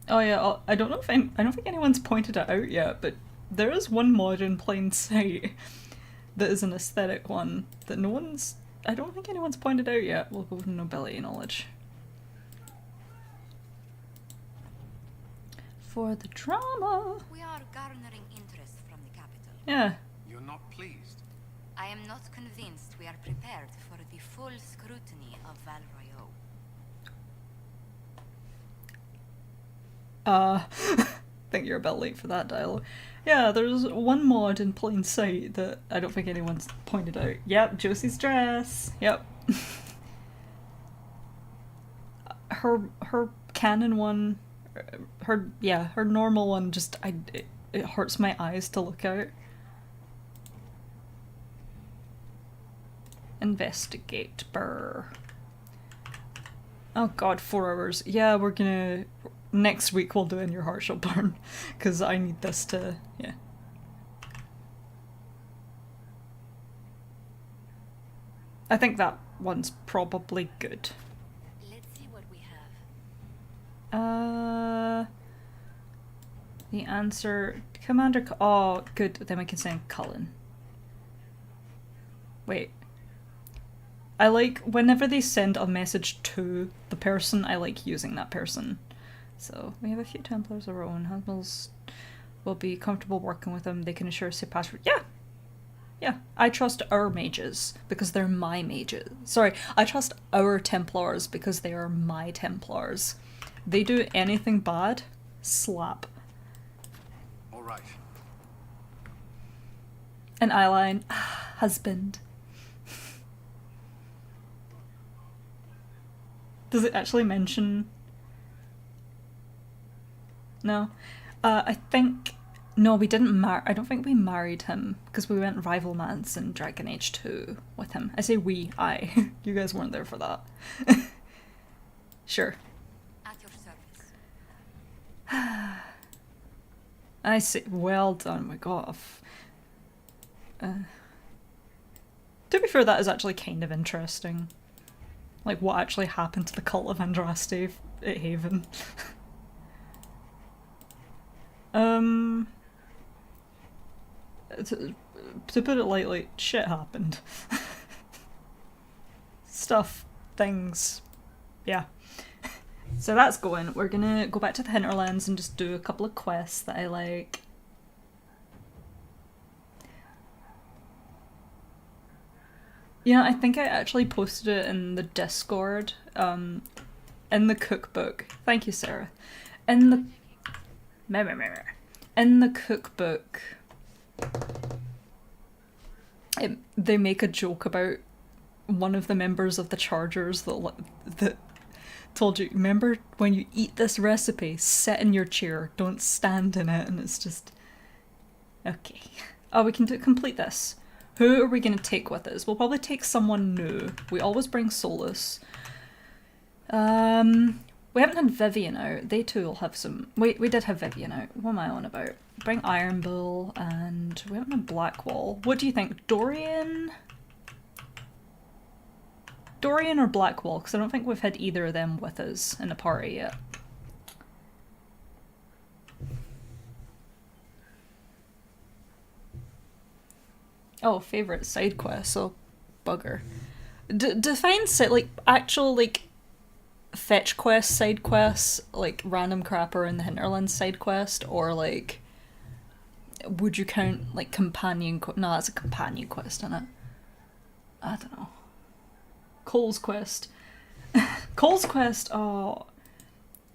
Oh yeah, I don't know if I don't think anyone's pointed it out yet, but there is one mod in plain sight that is an aesthetic one that I don't think anyone's pointed out yet. We'll go with nobility knowledge. For the drama. We are garnering interest from the capital. Yeah. You're not pleased? I am not convinced we are prepared for the full scrutiny of Val Royeaux. Think you're a bit late for that dialogue. Yeah, there's one mod in plain sight that I don't think anyone's pointed out. Yep, Josie's dress. Yep. her canon one, her normal one just it hurts my eyes to look at. Investigate, brr. Oh god, 4 hours. Yeah, we're gonna next week we'll do In Your Heart Shall Burn, because I need this to, yeah. I think that one's probably good. Let's see what we have. The answer, Commander, oh good, then we can send Cullen. Wait. I like, whenever they send a message to the person, I like using that person. So, we have a few Templars of our own. Husbands will be comfortable working with them. They can assure safe password. Yeah! Yeah. I trust our mages, because they're my mages. Sorry, I trust our Templars, because they are my Templars. They do anything bad, slap. Alright. An eyeline, husband. Does it actually mention... No. I think... No, we didn't I don't think we married him, because we went rivalmans in Dragon Age 2 with him. I say we, I. You guys weren't there for that. Sure. At your service. I see. Well done, my god. To be fair, that is actually kind of interesting. Like, what actually happened to the cult of Andraste at Haven. To put it lightly, shit happened. Stuff, things, yeah. So that's going. We're gonna go back to the Hinterlands and just do a couple of quests that I like. You know, I think I actually posted it in the Discord, in the cookbook. Thank you, Sarah. In the cookbook, they make a joke about one of the members of the Chargers that told you, remember when you eat this recipe, sit in your chair, don't stand in it, and it's just... Okay. Oh, we can complete this. Who are we going to take with us? We'll probably take someone new. We always bring Solus. We haven't had Vivian out. They too will have some... Wait, we did have Vivian out. What am I on about? Bring Iron Bull, and we haven't had Blackwall. What do you think? Dorian? Dorian or Blackwall? Because I don't think we've had either of them with us in the party yet. Oh, favourite side quest, oh bugger. Define like actual like fetch quest side quests, like random crapper in the Hinterlands side quest, or like would you count like companion no, that's a companion quest, isn't it? I don't know. Cole's quest. Cole's quest, oh.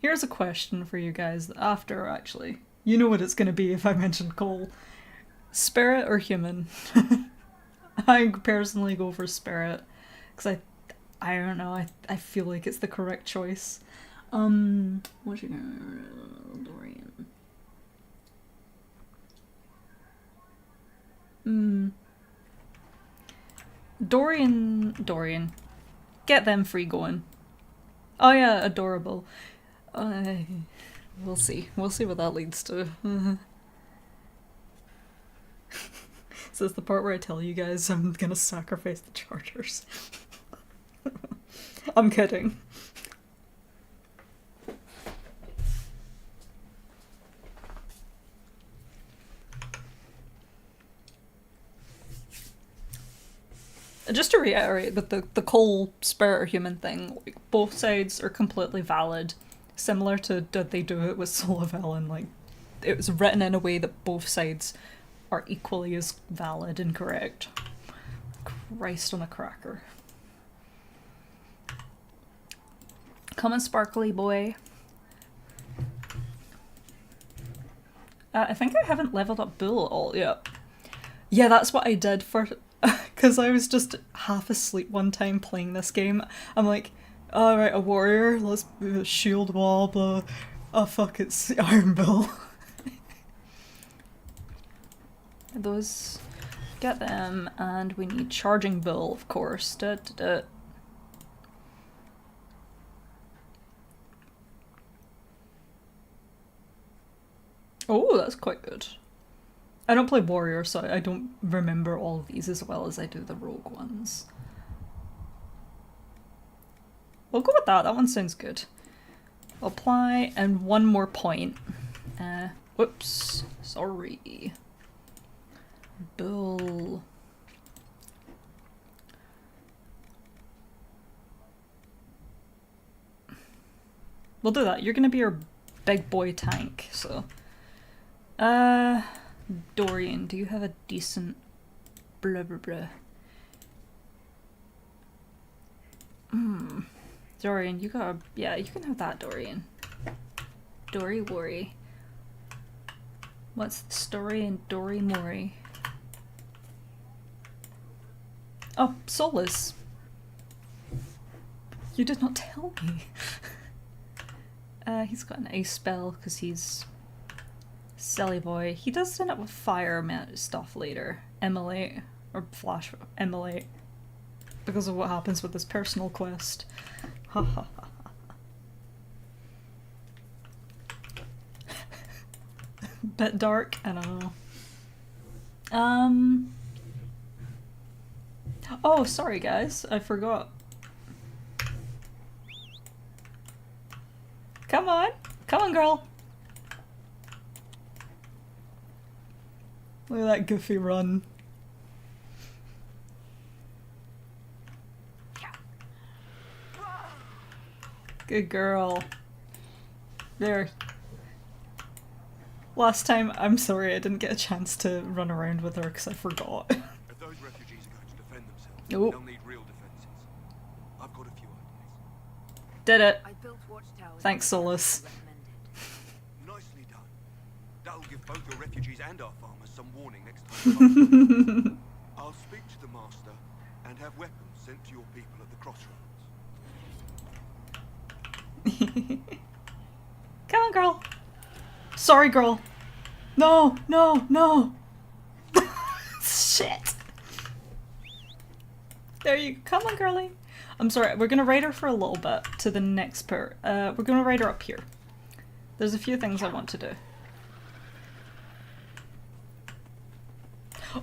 Here's a question for you guys after, actually. You know what it's gonna be if I mention Cole. Spirit or human? I personally go for spirit, because I don't know, I feel like it's the correct choice. What's your Dorian? Dorian. Get them free going. Oh yeah, adorable. We'll see. We'll see what that leads to. So it's the part where I tell you guys I'm gonna sacrifice the Chargers. I'm kidding. Just to reiterate that the Cole spirit or human thing, like, both sides are completely valid. Similar to did they do it with Lavellan, like it was written in a way that both sides are equally as valid and correct. Christ on a cracker. Come on, sparkly boy. I think I haven't leveled up Bull at all yet. Yeah, that's what I did for... Because I was just half asleep one time playing this game. I'm like, alright, a warrior, let's shield wall, blah. Oh fuck, it's Iron Bull. Those, get them, and we need Charging Bull, of course. Oh, that's quite good. I don't play warrior, so I don't remember all of these as well as I do the rogue ones. We'll go with that, that one sounds good. Apply, and one more point. Whoops, sorry. Bull. We'll do that. You're gonna be our big boy tank, so. Dorian, do you have a decent blah blah blah? Dorian, you got a, yeah, you can have that, Dorian. Dory Worry. What's the story in Dory Mori? Oh, Solus. You did not tell me. He's got an ice spell because he's silly boy. He does end up with fire stuff later. Immolate, or flash immolate, because of what happens with his personal quest. Ha ha ha Bit dark, I don't know. Oh, sorry guys, I forgot. Come on! Come on, girl! Look at that goofy run. Good girl. There. Last time, I'm sorry I didn't get a chance to run around with her because I forgot. If those refugees are going to defend themselves, Nope. they'll need real defenses. I've got a few ideas. Did it. I built watchtowers. Thanks, Solus. Nicely done. That'll give both your refugees and our farmers some warning next time. I'll speak to the master and have weapons sent to your people at the crossroads. Come on, girl. Sorry, girl. No, no, no. Shit. There you come on, girlie. I'm sorry, we're gonna ride her for a little bit to the next part. We're gonna ride her up here. There's a few things I want to do.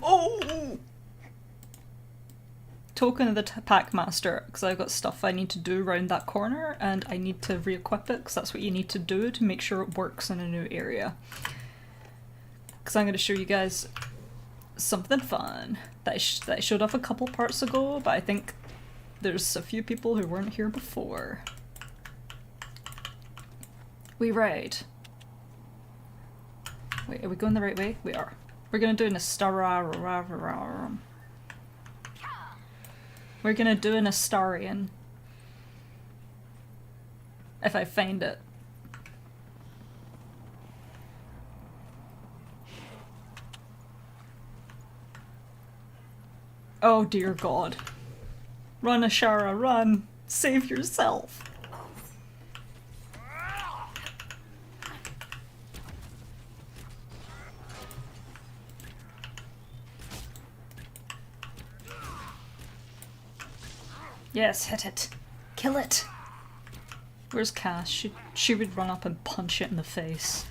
Oh! Token of the pack master, because I've got stuff I need to do around that corner and I need to re-equip it because that's what you need to do to make sure it works in a new area. Because I'm going to show you guys something fun that I showed off a couple parts ago, but I think there's a few people who weren't here before. We ride. Wait, are we going the right way? We are. We're going to do an Astara. We're gonna do an Astarian. If I find it. Oh dear God. Run, Ashara, run! Save yourself! Yes, hit it. Kill it. Where's Cass? She would run up and punch it in the face.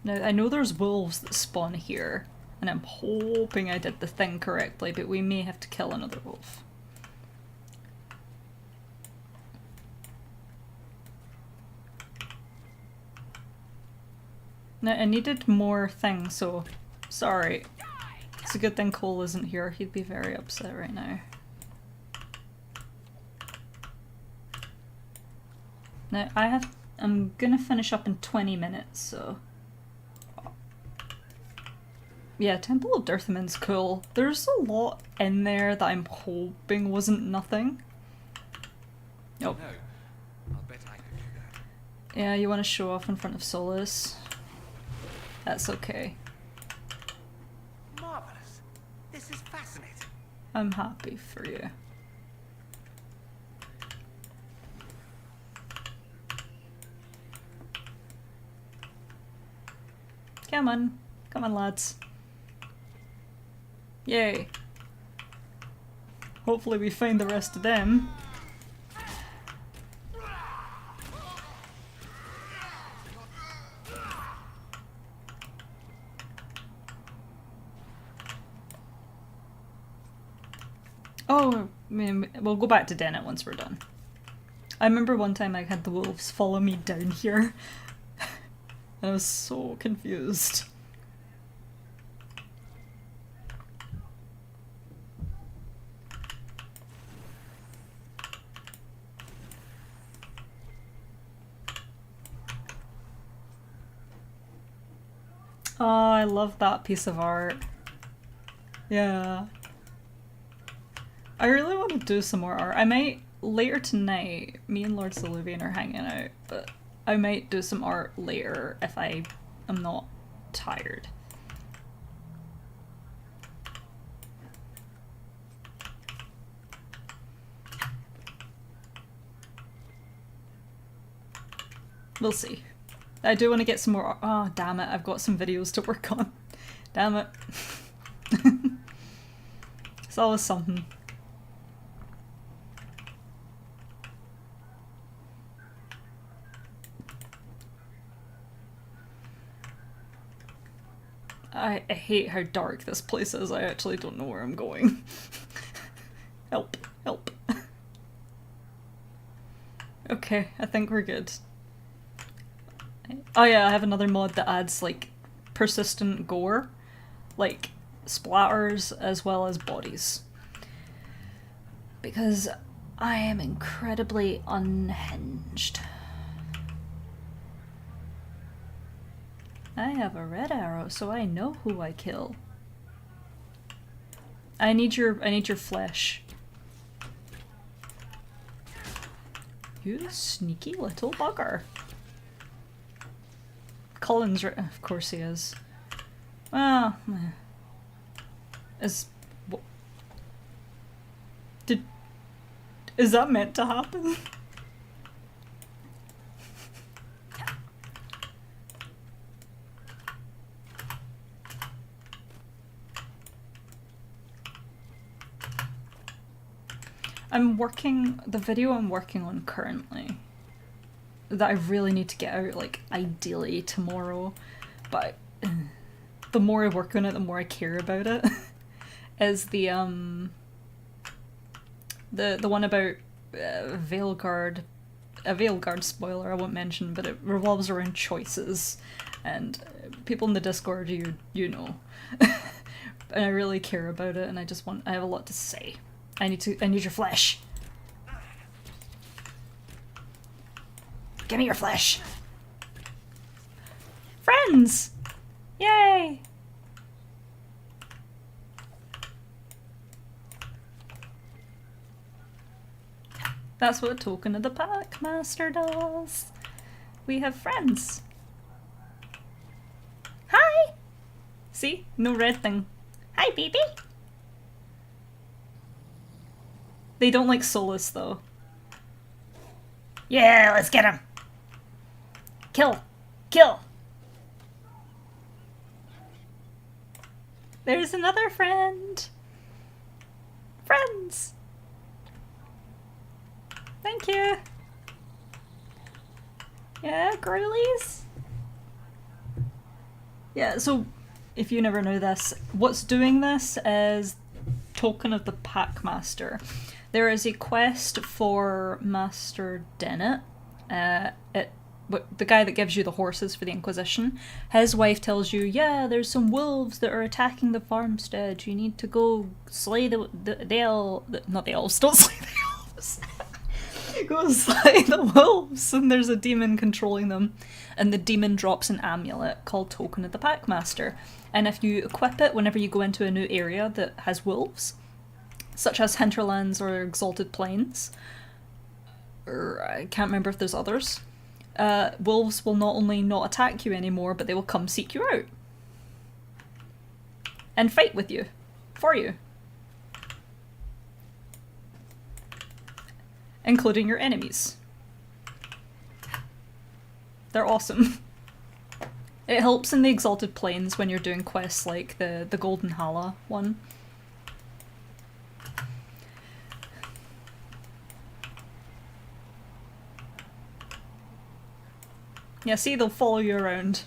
Now, I know there's wolves that spawn here, and I'm hoping I did the thing correctly, but we may have to kill another wolf. Now, I needed more things, so sorry. It's a good thing Cole isn't here, he'd be very upset right now. Now, I'm gonna finish up in 20 minutes, so... Yeah, Temple of Dirthaman's cool. There's a lot in there that I'm hoping wasn't nothing. Nope. No, I'll bet I could do that. Yeah, you want to show off in front of Solus? That's okay. Marvelous. This is fascinating. I'm happy for you. Come on. Come on, lads. Yay. Hopefully we find the rest of them. Oh, I mean, we'll go back to Dennett once we're done. I remember one time I had the wolves follow me down here. And I was so confused. Oh, I love that piece of art. Yeah. I really want to do some more art. I might, later tonight, me and Lord Soluvian are hanging out, but I might do some art later if I am not tired. We'll see. I do want to get some more. Oh, damn it, I've got some videos to work on. Damn it. It's always something. I hate how dark this place is. I actually don't know where I'm going. Help. Help. Okay, I think we're good. Oh yeah, I have another mod that adds, like, persistent gore. Like, splatters as well as bodies. Because I am incredibly unhinged. I have a red arrow, so I know who I kill. I need your flesh. You sneaky little bugger. Cullen's right, of course he is. Well, is that meant to happen? The video I'm working on currently, that I really need to get out, like, ideally tomorrow, but the more I work on it, the more I care about it, is the one about Veilguard, a Veilguard spoiler I won't mention, but it revolves around choices, and people in the Discord, you know, and I really care about it, and I have a lot to say. I need your flesh. Give me your flesh. Friends! Yay! That's what Token of the Packmaster does. We have friends. Hi! See? No red thing. Hi, baby! They don't like Solus, though. Yeah, let's get him! Kill! Kill! There's another friend! Friends! Thank you! Yeah, girlies? Yeah, so, if you never know this, what's doing this is Token of the Packmaster. There is a quest for Master Dennett, the guy that gives you the horses for the Inquisition. His wife tells you, yeah, there's some wolves that are attacking the farmstead. You need to go slay not the elves, don't slay the elves. Go slay the wolves, and there's a demon controlling them. And the demon drops an amulet called Token of the Packmaster. And if you equip it whenever you go into a new area that has wolves, such as Hinterlands or Exalted Plains, or I can't remember if there's others, wolves will not only not attack you anymore, but they will come seek you out. And fight with you. For you. Including your enemies. They're awesome. It helps in the Exalted Plains when you're doing quests like the Golden Hala one. Yeah, see, they'll follow you around.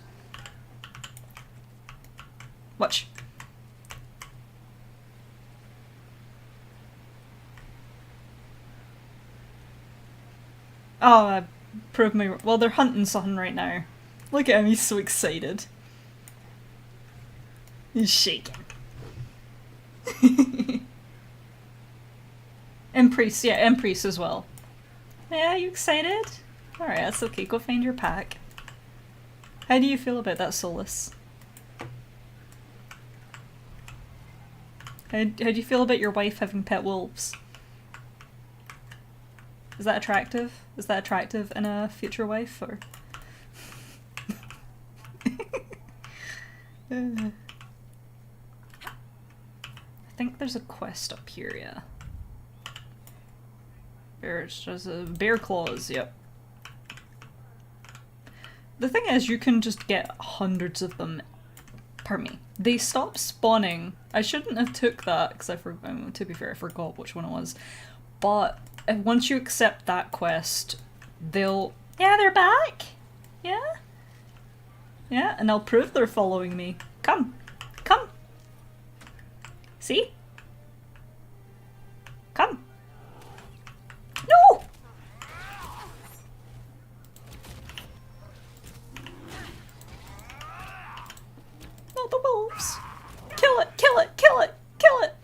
Watch. Oh, I proved me. Well, they're hunting something right now. Look at him, he's so excited. He's shaking. Empress, yeah, Empress as well. Yeah, you excited? Alright, that's okay, go find your pack. How do you feel about that, Solus? How do you feel about your wife having pet wolves? Is that attractive? Is that attractive in a future wife, or? I think there's a quest up here, yeah. There's a bear claws, yep. The thing is, you can just get hundreds of them. Pardon me. They stop spawning. I shouldn't have took that, because to be fair, I forgot which one it was. But once you accept that quest, they'll... Yeah, they're back! Yeah? Yeah, and I'll prove they're following me. Come! See? Come. No! Not the wolves. Kill it, kill it, kill it, kill it.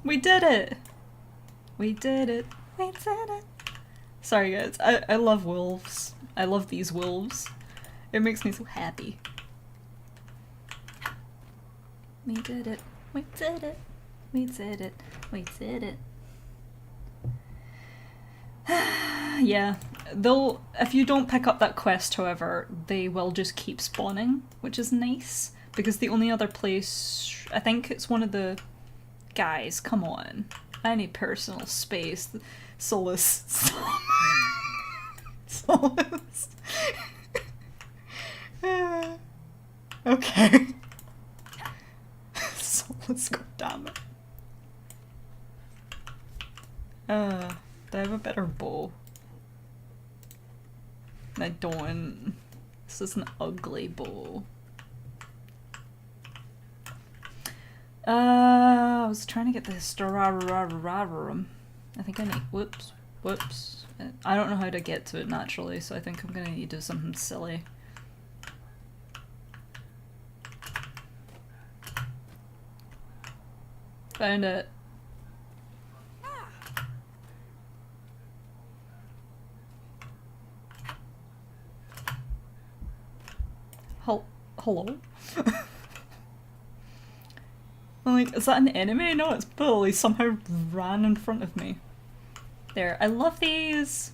We did it. We did it. We did it. Sorry guys, I love wolves. I love these wolves. It makes me so happy. We did it. We did it. We did it. We did it. Yeah, they'll, if you don't pick up that quest, however, they will just keep spawning, which is nice, because the only other place, I think it's one of the guys, come on, I need personal space. Solus. Solus. Okay. Solus, goddammit. Do I have a better bow? I don't. This is an ugly bow. I was trying to get the Storararum. I think I need. Whoops. Whoops. I don't know how to get to it naturally, so I think I'm gonna need to do something silly. Found it. Hello? I'm like, is that an enemy? No, it's Bull. He somehow ran in front of me. There. I love these!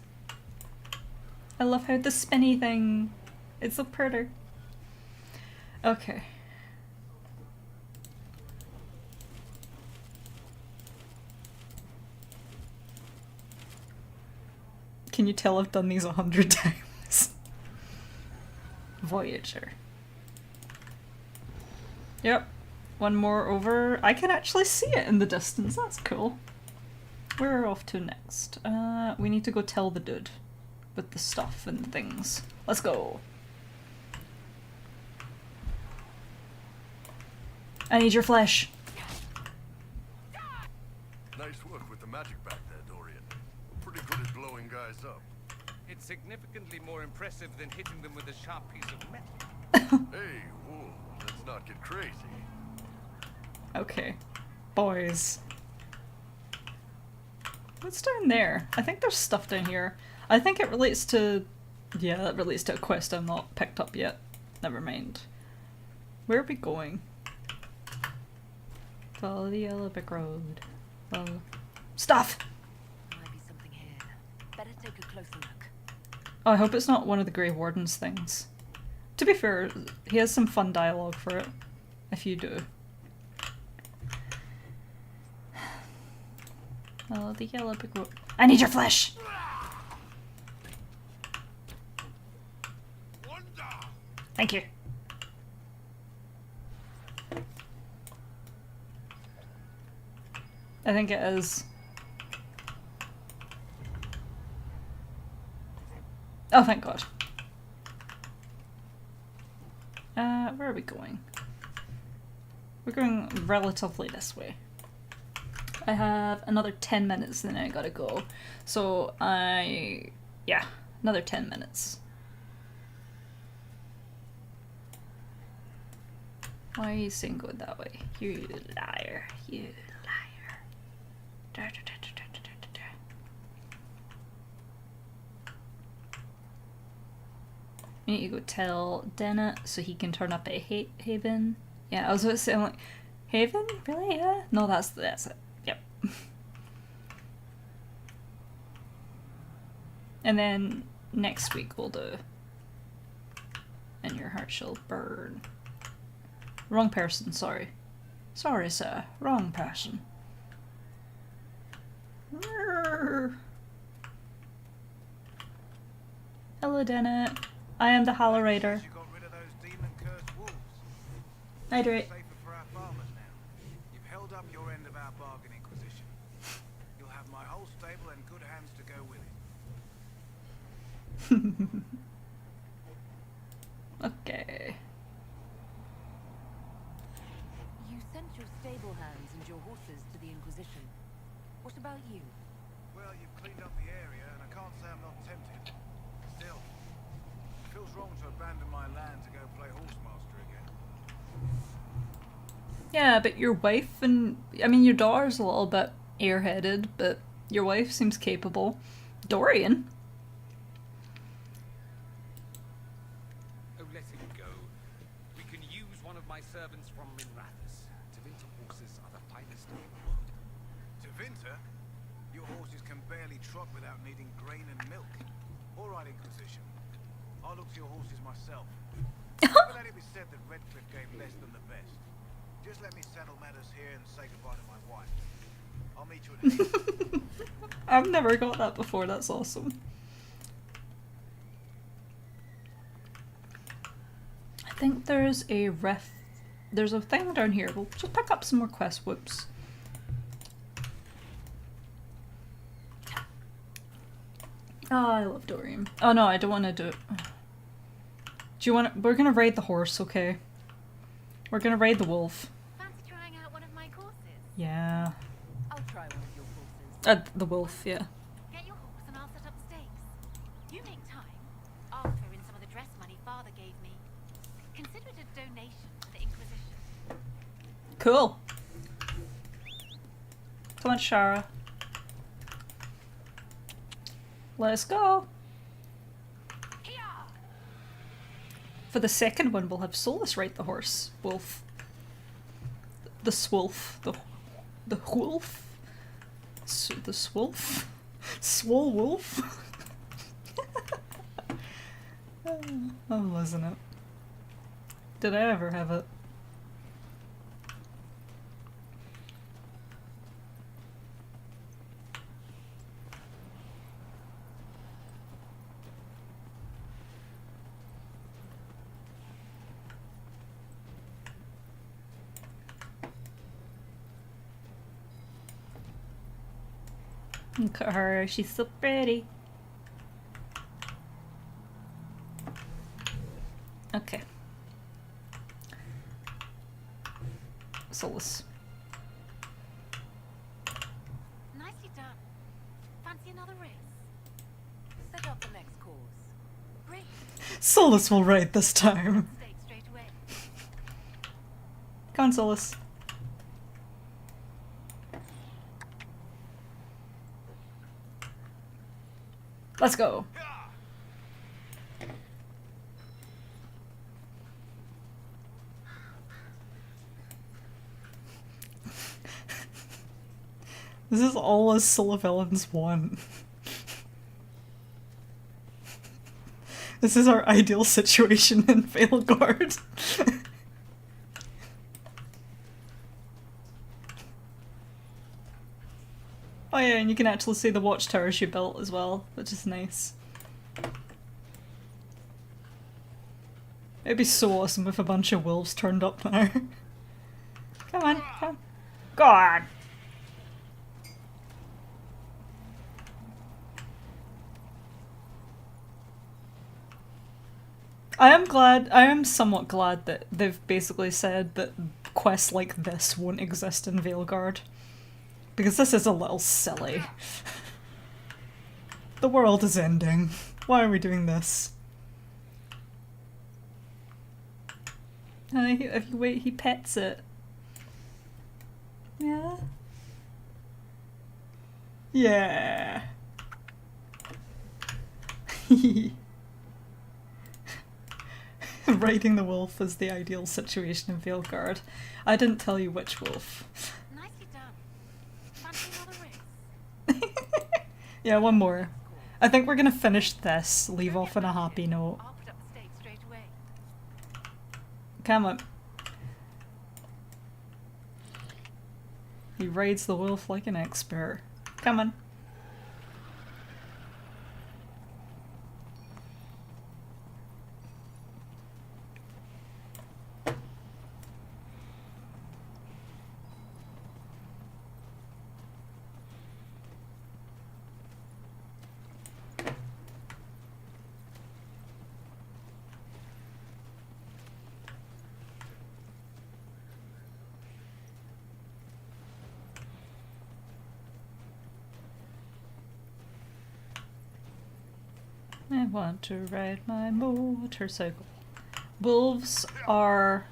I love how the spinny thing. It's so pretty. Okay. Can you tell I've done these 100 times? Voyager. Yep. One more over. I can actually see it in the distance. That's cool. Where are we off to next? We need to go tell the dude with the stuff and things. Let's go. I need your flesh. Nice work with the magic back there, Dorian. Pretty good at blowing guys up. It's significantly more impressive than hitting them with a sharp piece of metal. Hey, whoa, let's not get crazy. Okay. Boys. What's down there? I think there's stuff down here. I think it relates to... yeah, that relates to a quest I've not picked up yet. Never mind. Where are we going? Follow the yellow brick road. Follow... Stuff! Might be something here. Better take a closer look. Oh, I hope it's not one of the Grey Warden's things. To be fair, he has some fun dialogue for it. If you do. Oh, the yellow brick road. I need your flesh! Thank you. I think it is. Oh, thank God. Where are we going? We're going relatively this way. I have another 10 minutes and then I gotta go. So yeah, another 10 minutes. Why are you saying go that way? You liar, you liar. We need to go tell Dennett so he can turn up at Haven. Yeah, I was about to say, I'm like, Haven? Really? Yeah? No, that's it. Yep. And then next week we'll do And Your Heart Shall Burn. Wrong person, sorry. Sorry, sir. Wrong person. Hello, Dennett. I am the Hollerator. Hi, Drake. You've held up your end of our bargain, Inquisition. You'll have my whole stable and good hands to go with it. Okay. You sent your stable hands and your horses to the Inquisition. What about you? Well, you've cleaned up the area, and I can't say I'm not tempted. Still, it feels wrong to abandon my land to go play horsemaster again. Yeah, but your wife and... I mean, your daughter's a little bit airheaded, but your wife seems capable. Dorian? Oh, let him go. We can use one of my servants from Minrathous. Tevinter horses are the finest in the world. Tevinter? Your horses can barely trot without needing grain and milk. All right, Inquisition. I'll look to your horses myself. Never let it be said that Redcliffe gave less than the best. Just let me settle matters here and say goodbye to my wife. I'll meet you at Hayes. I've never got that before, that's awesome. I think there's a there's a thing down here. We'll just pick up some more quests. Whoops. Oh, I love Dorian. Oh no, I don't want to do it. Do you want to? We're gonna raid the horse, okay? We're gonna raid the wolf. Fancy trying out one of my courses? Yeah. I'll try one of your horses. The wolf, yeah. Get your horse and I'll set up the stakes. You make time. I'll throw in some of the dress money Father gave me. Consider it a donation to the Inquisition. Cool. Come on, Shara. Let's go. For the second one, we'll have Solus ride the horse. Wolf. The swolf. The wolf. The swolf. Swole wolf. Oh, wasn't it? Did I ever have it? Look at her, she's so pretty. Okay. Solus. Nicely done. Fancy another race? Set up the next course. Great. Solus will ride this time. Stake straight away. Come on, Solus. Let's go. This is all as Lavellan's want. This is our ideal situation in Veilguard. Oh yeah, and you can actually see the watchtower she built as well, which is nice. It'd be so awesome if a bunch of wolves turned up now. Come on, come. Go on! I am somewhat glad that they've basically said that quests like this won't exist in Veilguard. Because this is a little silly. The world is ending. Why are we doing this? If you wait, he pets it. Yeah? Yeah. Riding the wolf is the ideal situation in Veilguard. I didn't tell you which wolf. Nicely done. Fancy another race? Yeah, one more. I think we're gonna finish this, leave off on a happy note. I'll put up the stakes straight away. Come on. He rides the wolf like an expert. Come on. I want to ride my motorcycle. Wolves are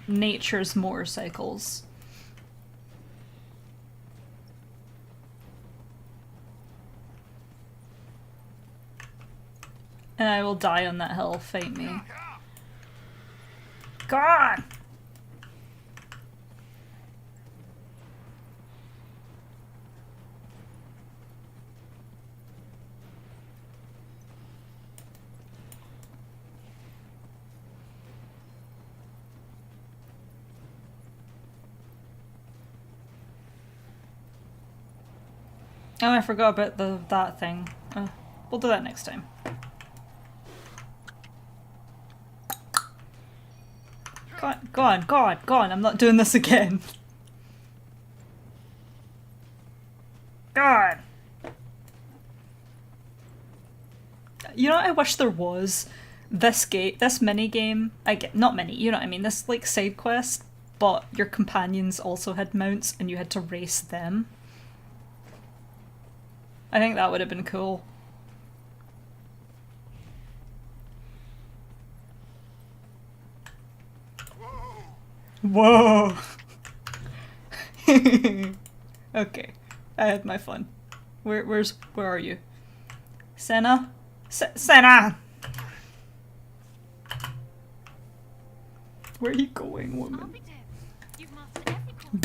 nature's motorcycles. And I will die on that hill, fight me. God! Oh, I forgot about that thing. We'll do that next time. Go on, I'm not doing this again. God! You know what I wish there was? This mini game, not mini, you know what I mean, this like side quest, but your companions also had mounts and you had to race them. I think that would have been cool. Whoa! Okay, I had my fun. Where are you? Senna? Senna! Where are you going, woman?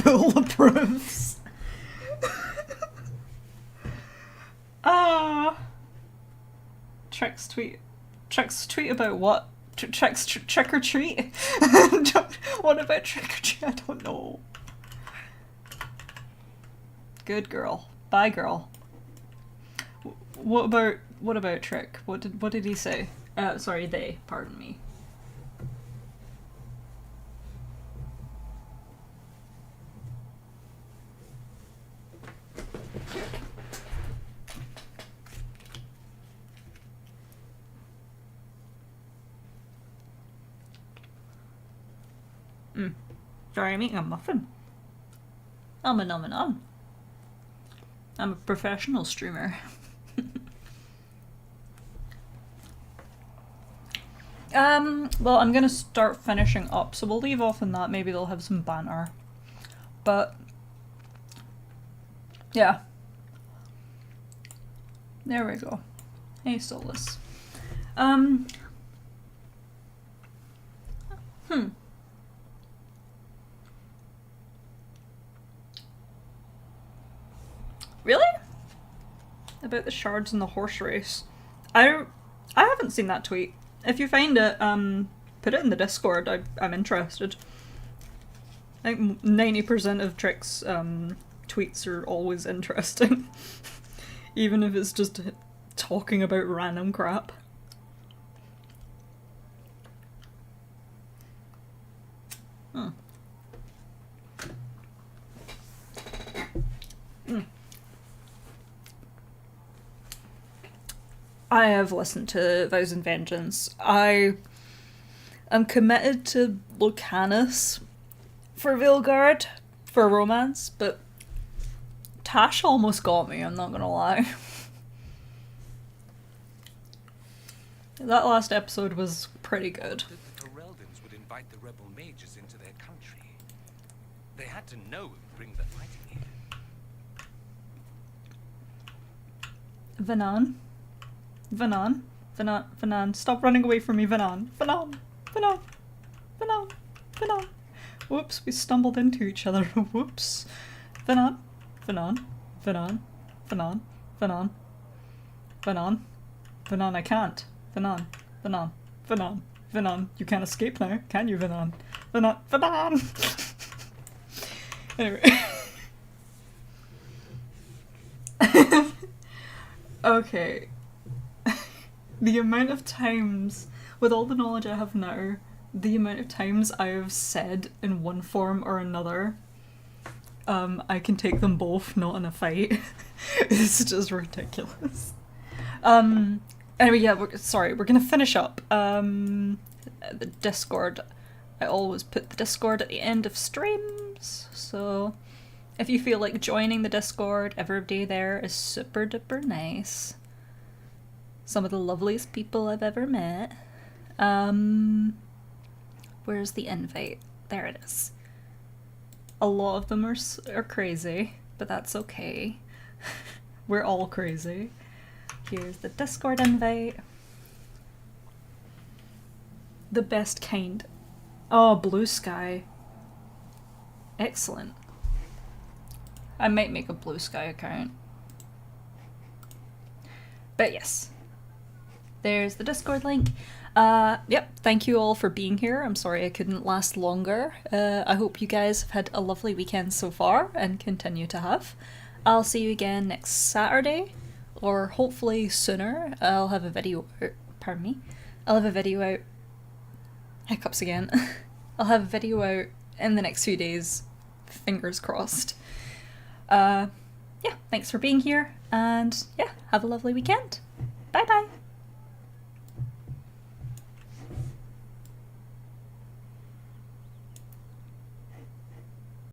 Bill approves. Trex tweet about what? Trex trick or treat? What about trick or treat? I don't know. Good girl. Bye, girl. What about Trick? What did he say? Sorry, they. Pardon me. Sorry, I'm eating a muffin. I'm a professional streamer. Well, I'm gonna start finishing up, so we'll leave off on that. Maybe they'll have some banter. But, yeah. There we go. Hey, Solus. Really? About the shards in the horse race. I haven't seen that tweet. If you find it, put it in the Discord. I'm interested. I think 90% of Trick's tweets are always interesting. Even if it's just talking about random crap. I have listened to Vows and Vengeance. I am committed to Lucanus for Veilguard, for romance, but Tash almost got me, I'm not gonna lie. That last episode was pretty good. The Ferelden's would invite the rebel mages into their country. They had to know it would bring the fighting here. Venan, stop running away from me, Venan. Whoops, we stumbled into each other. Whoops. Venan, I can't. Venan, you can't escape now, can you, Venan? Venan! Anyway. Okay. The amount of times, with all the knowledge I have now, the amount of times I have said in one form or another, I can take them both, not in a fight. It's just ridiculous. Anyway, yeah, we're gonna finish up. The Discord. I always put the Discord at the end of streams, so if you feel like joining the Discord, every day there is super duper nice. Some of the loveliest people I've ever met. Where's the invite? There it is. A lot of them are crazy, but that's okay. We're all crazy. Here's the Discord invite. The best kind. Oh, blue sky. Excellent. I might make a blue sky account. But yes. There's the Discord link. Yep, thank you all for being here. I'm sorry I couldn't last longer. I hope you guys have had a lovely weekend so far and continue to have. I'll see you again next Saturday, or hopefully sooner. I'll have a video out, pardon me. I'll have a video out, hiccups again. I'll have a video out in the next few days, fingers crossed. Yeah, thanks for being here, and yeah, have a lovely weekend. Bye bye!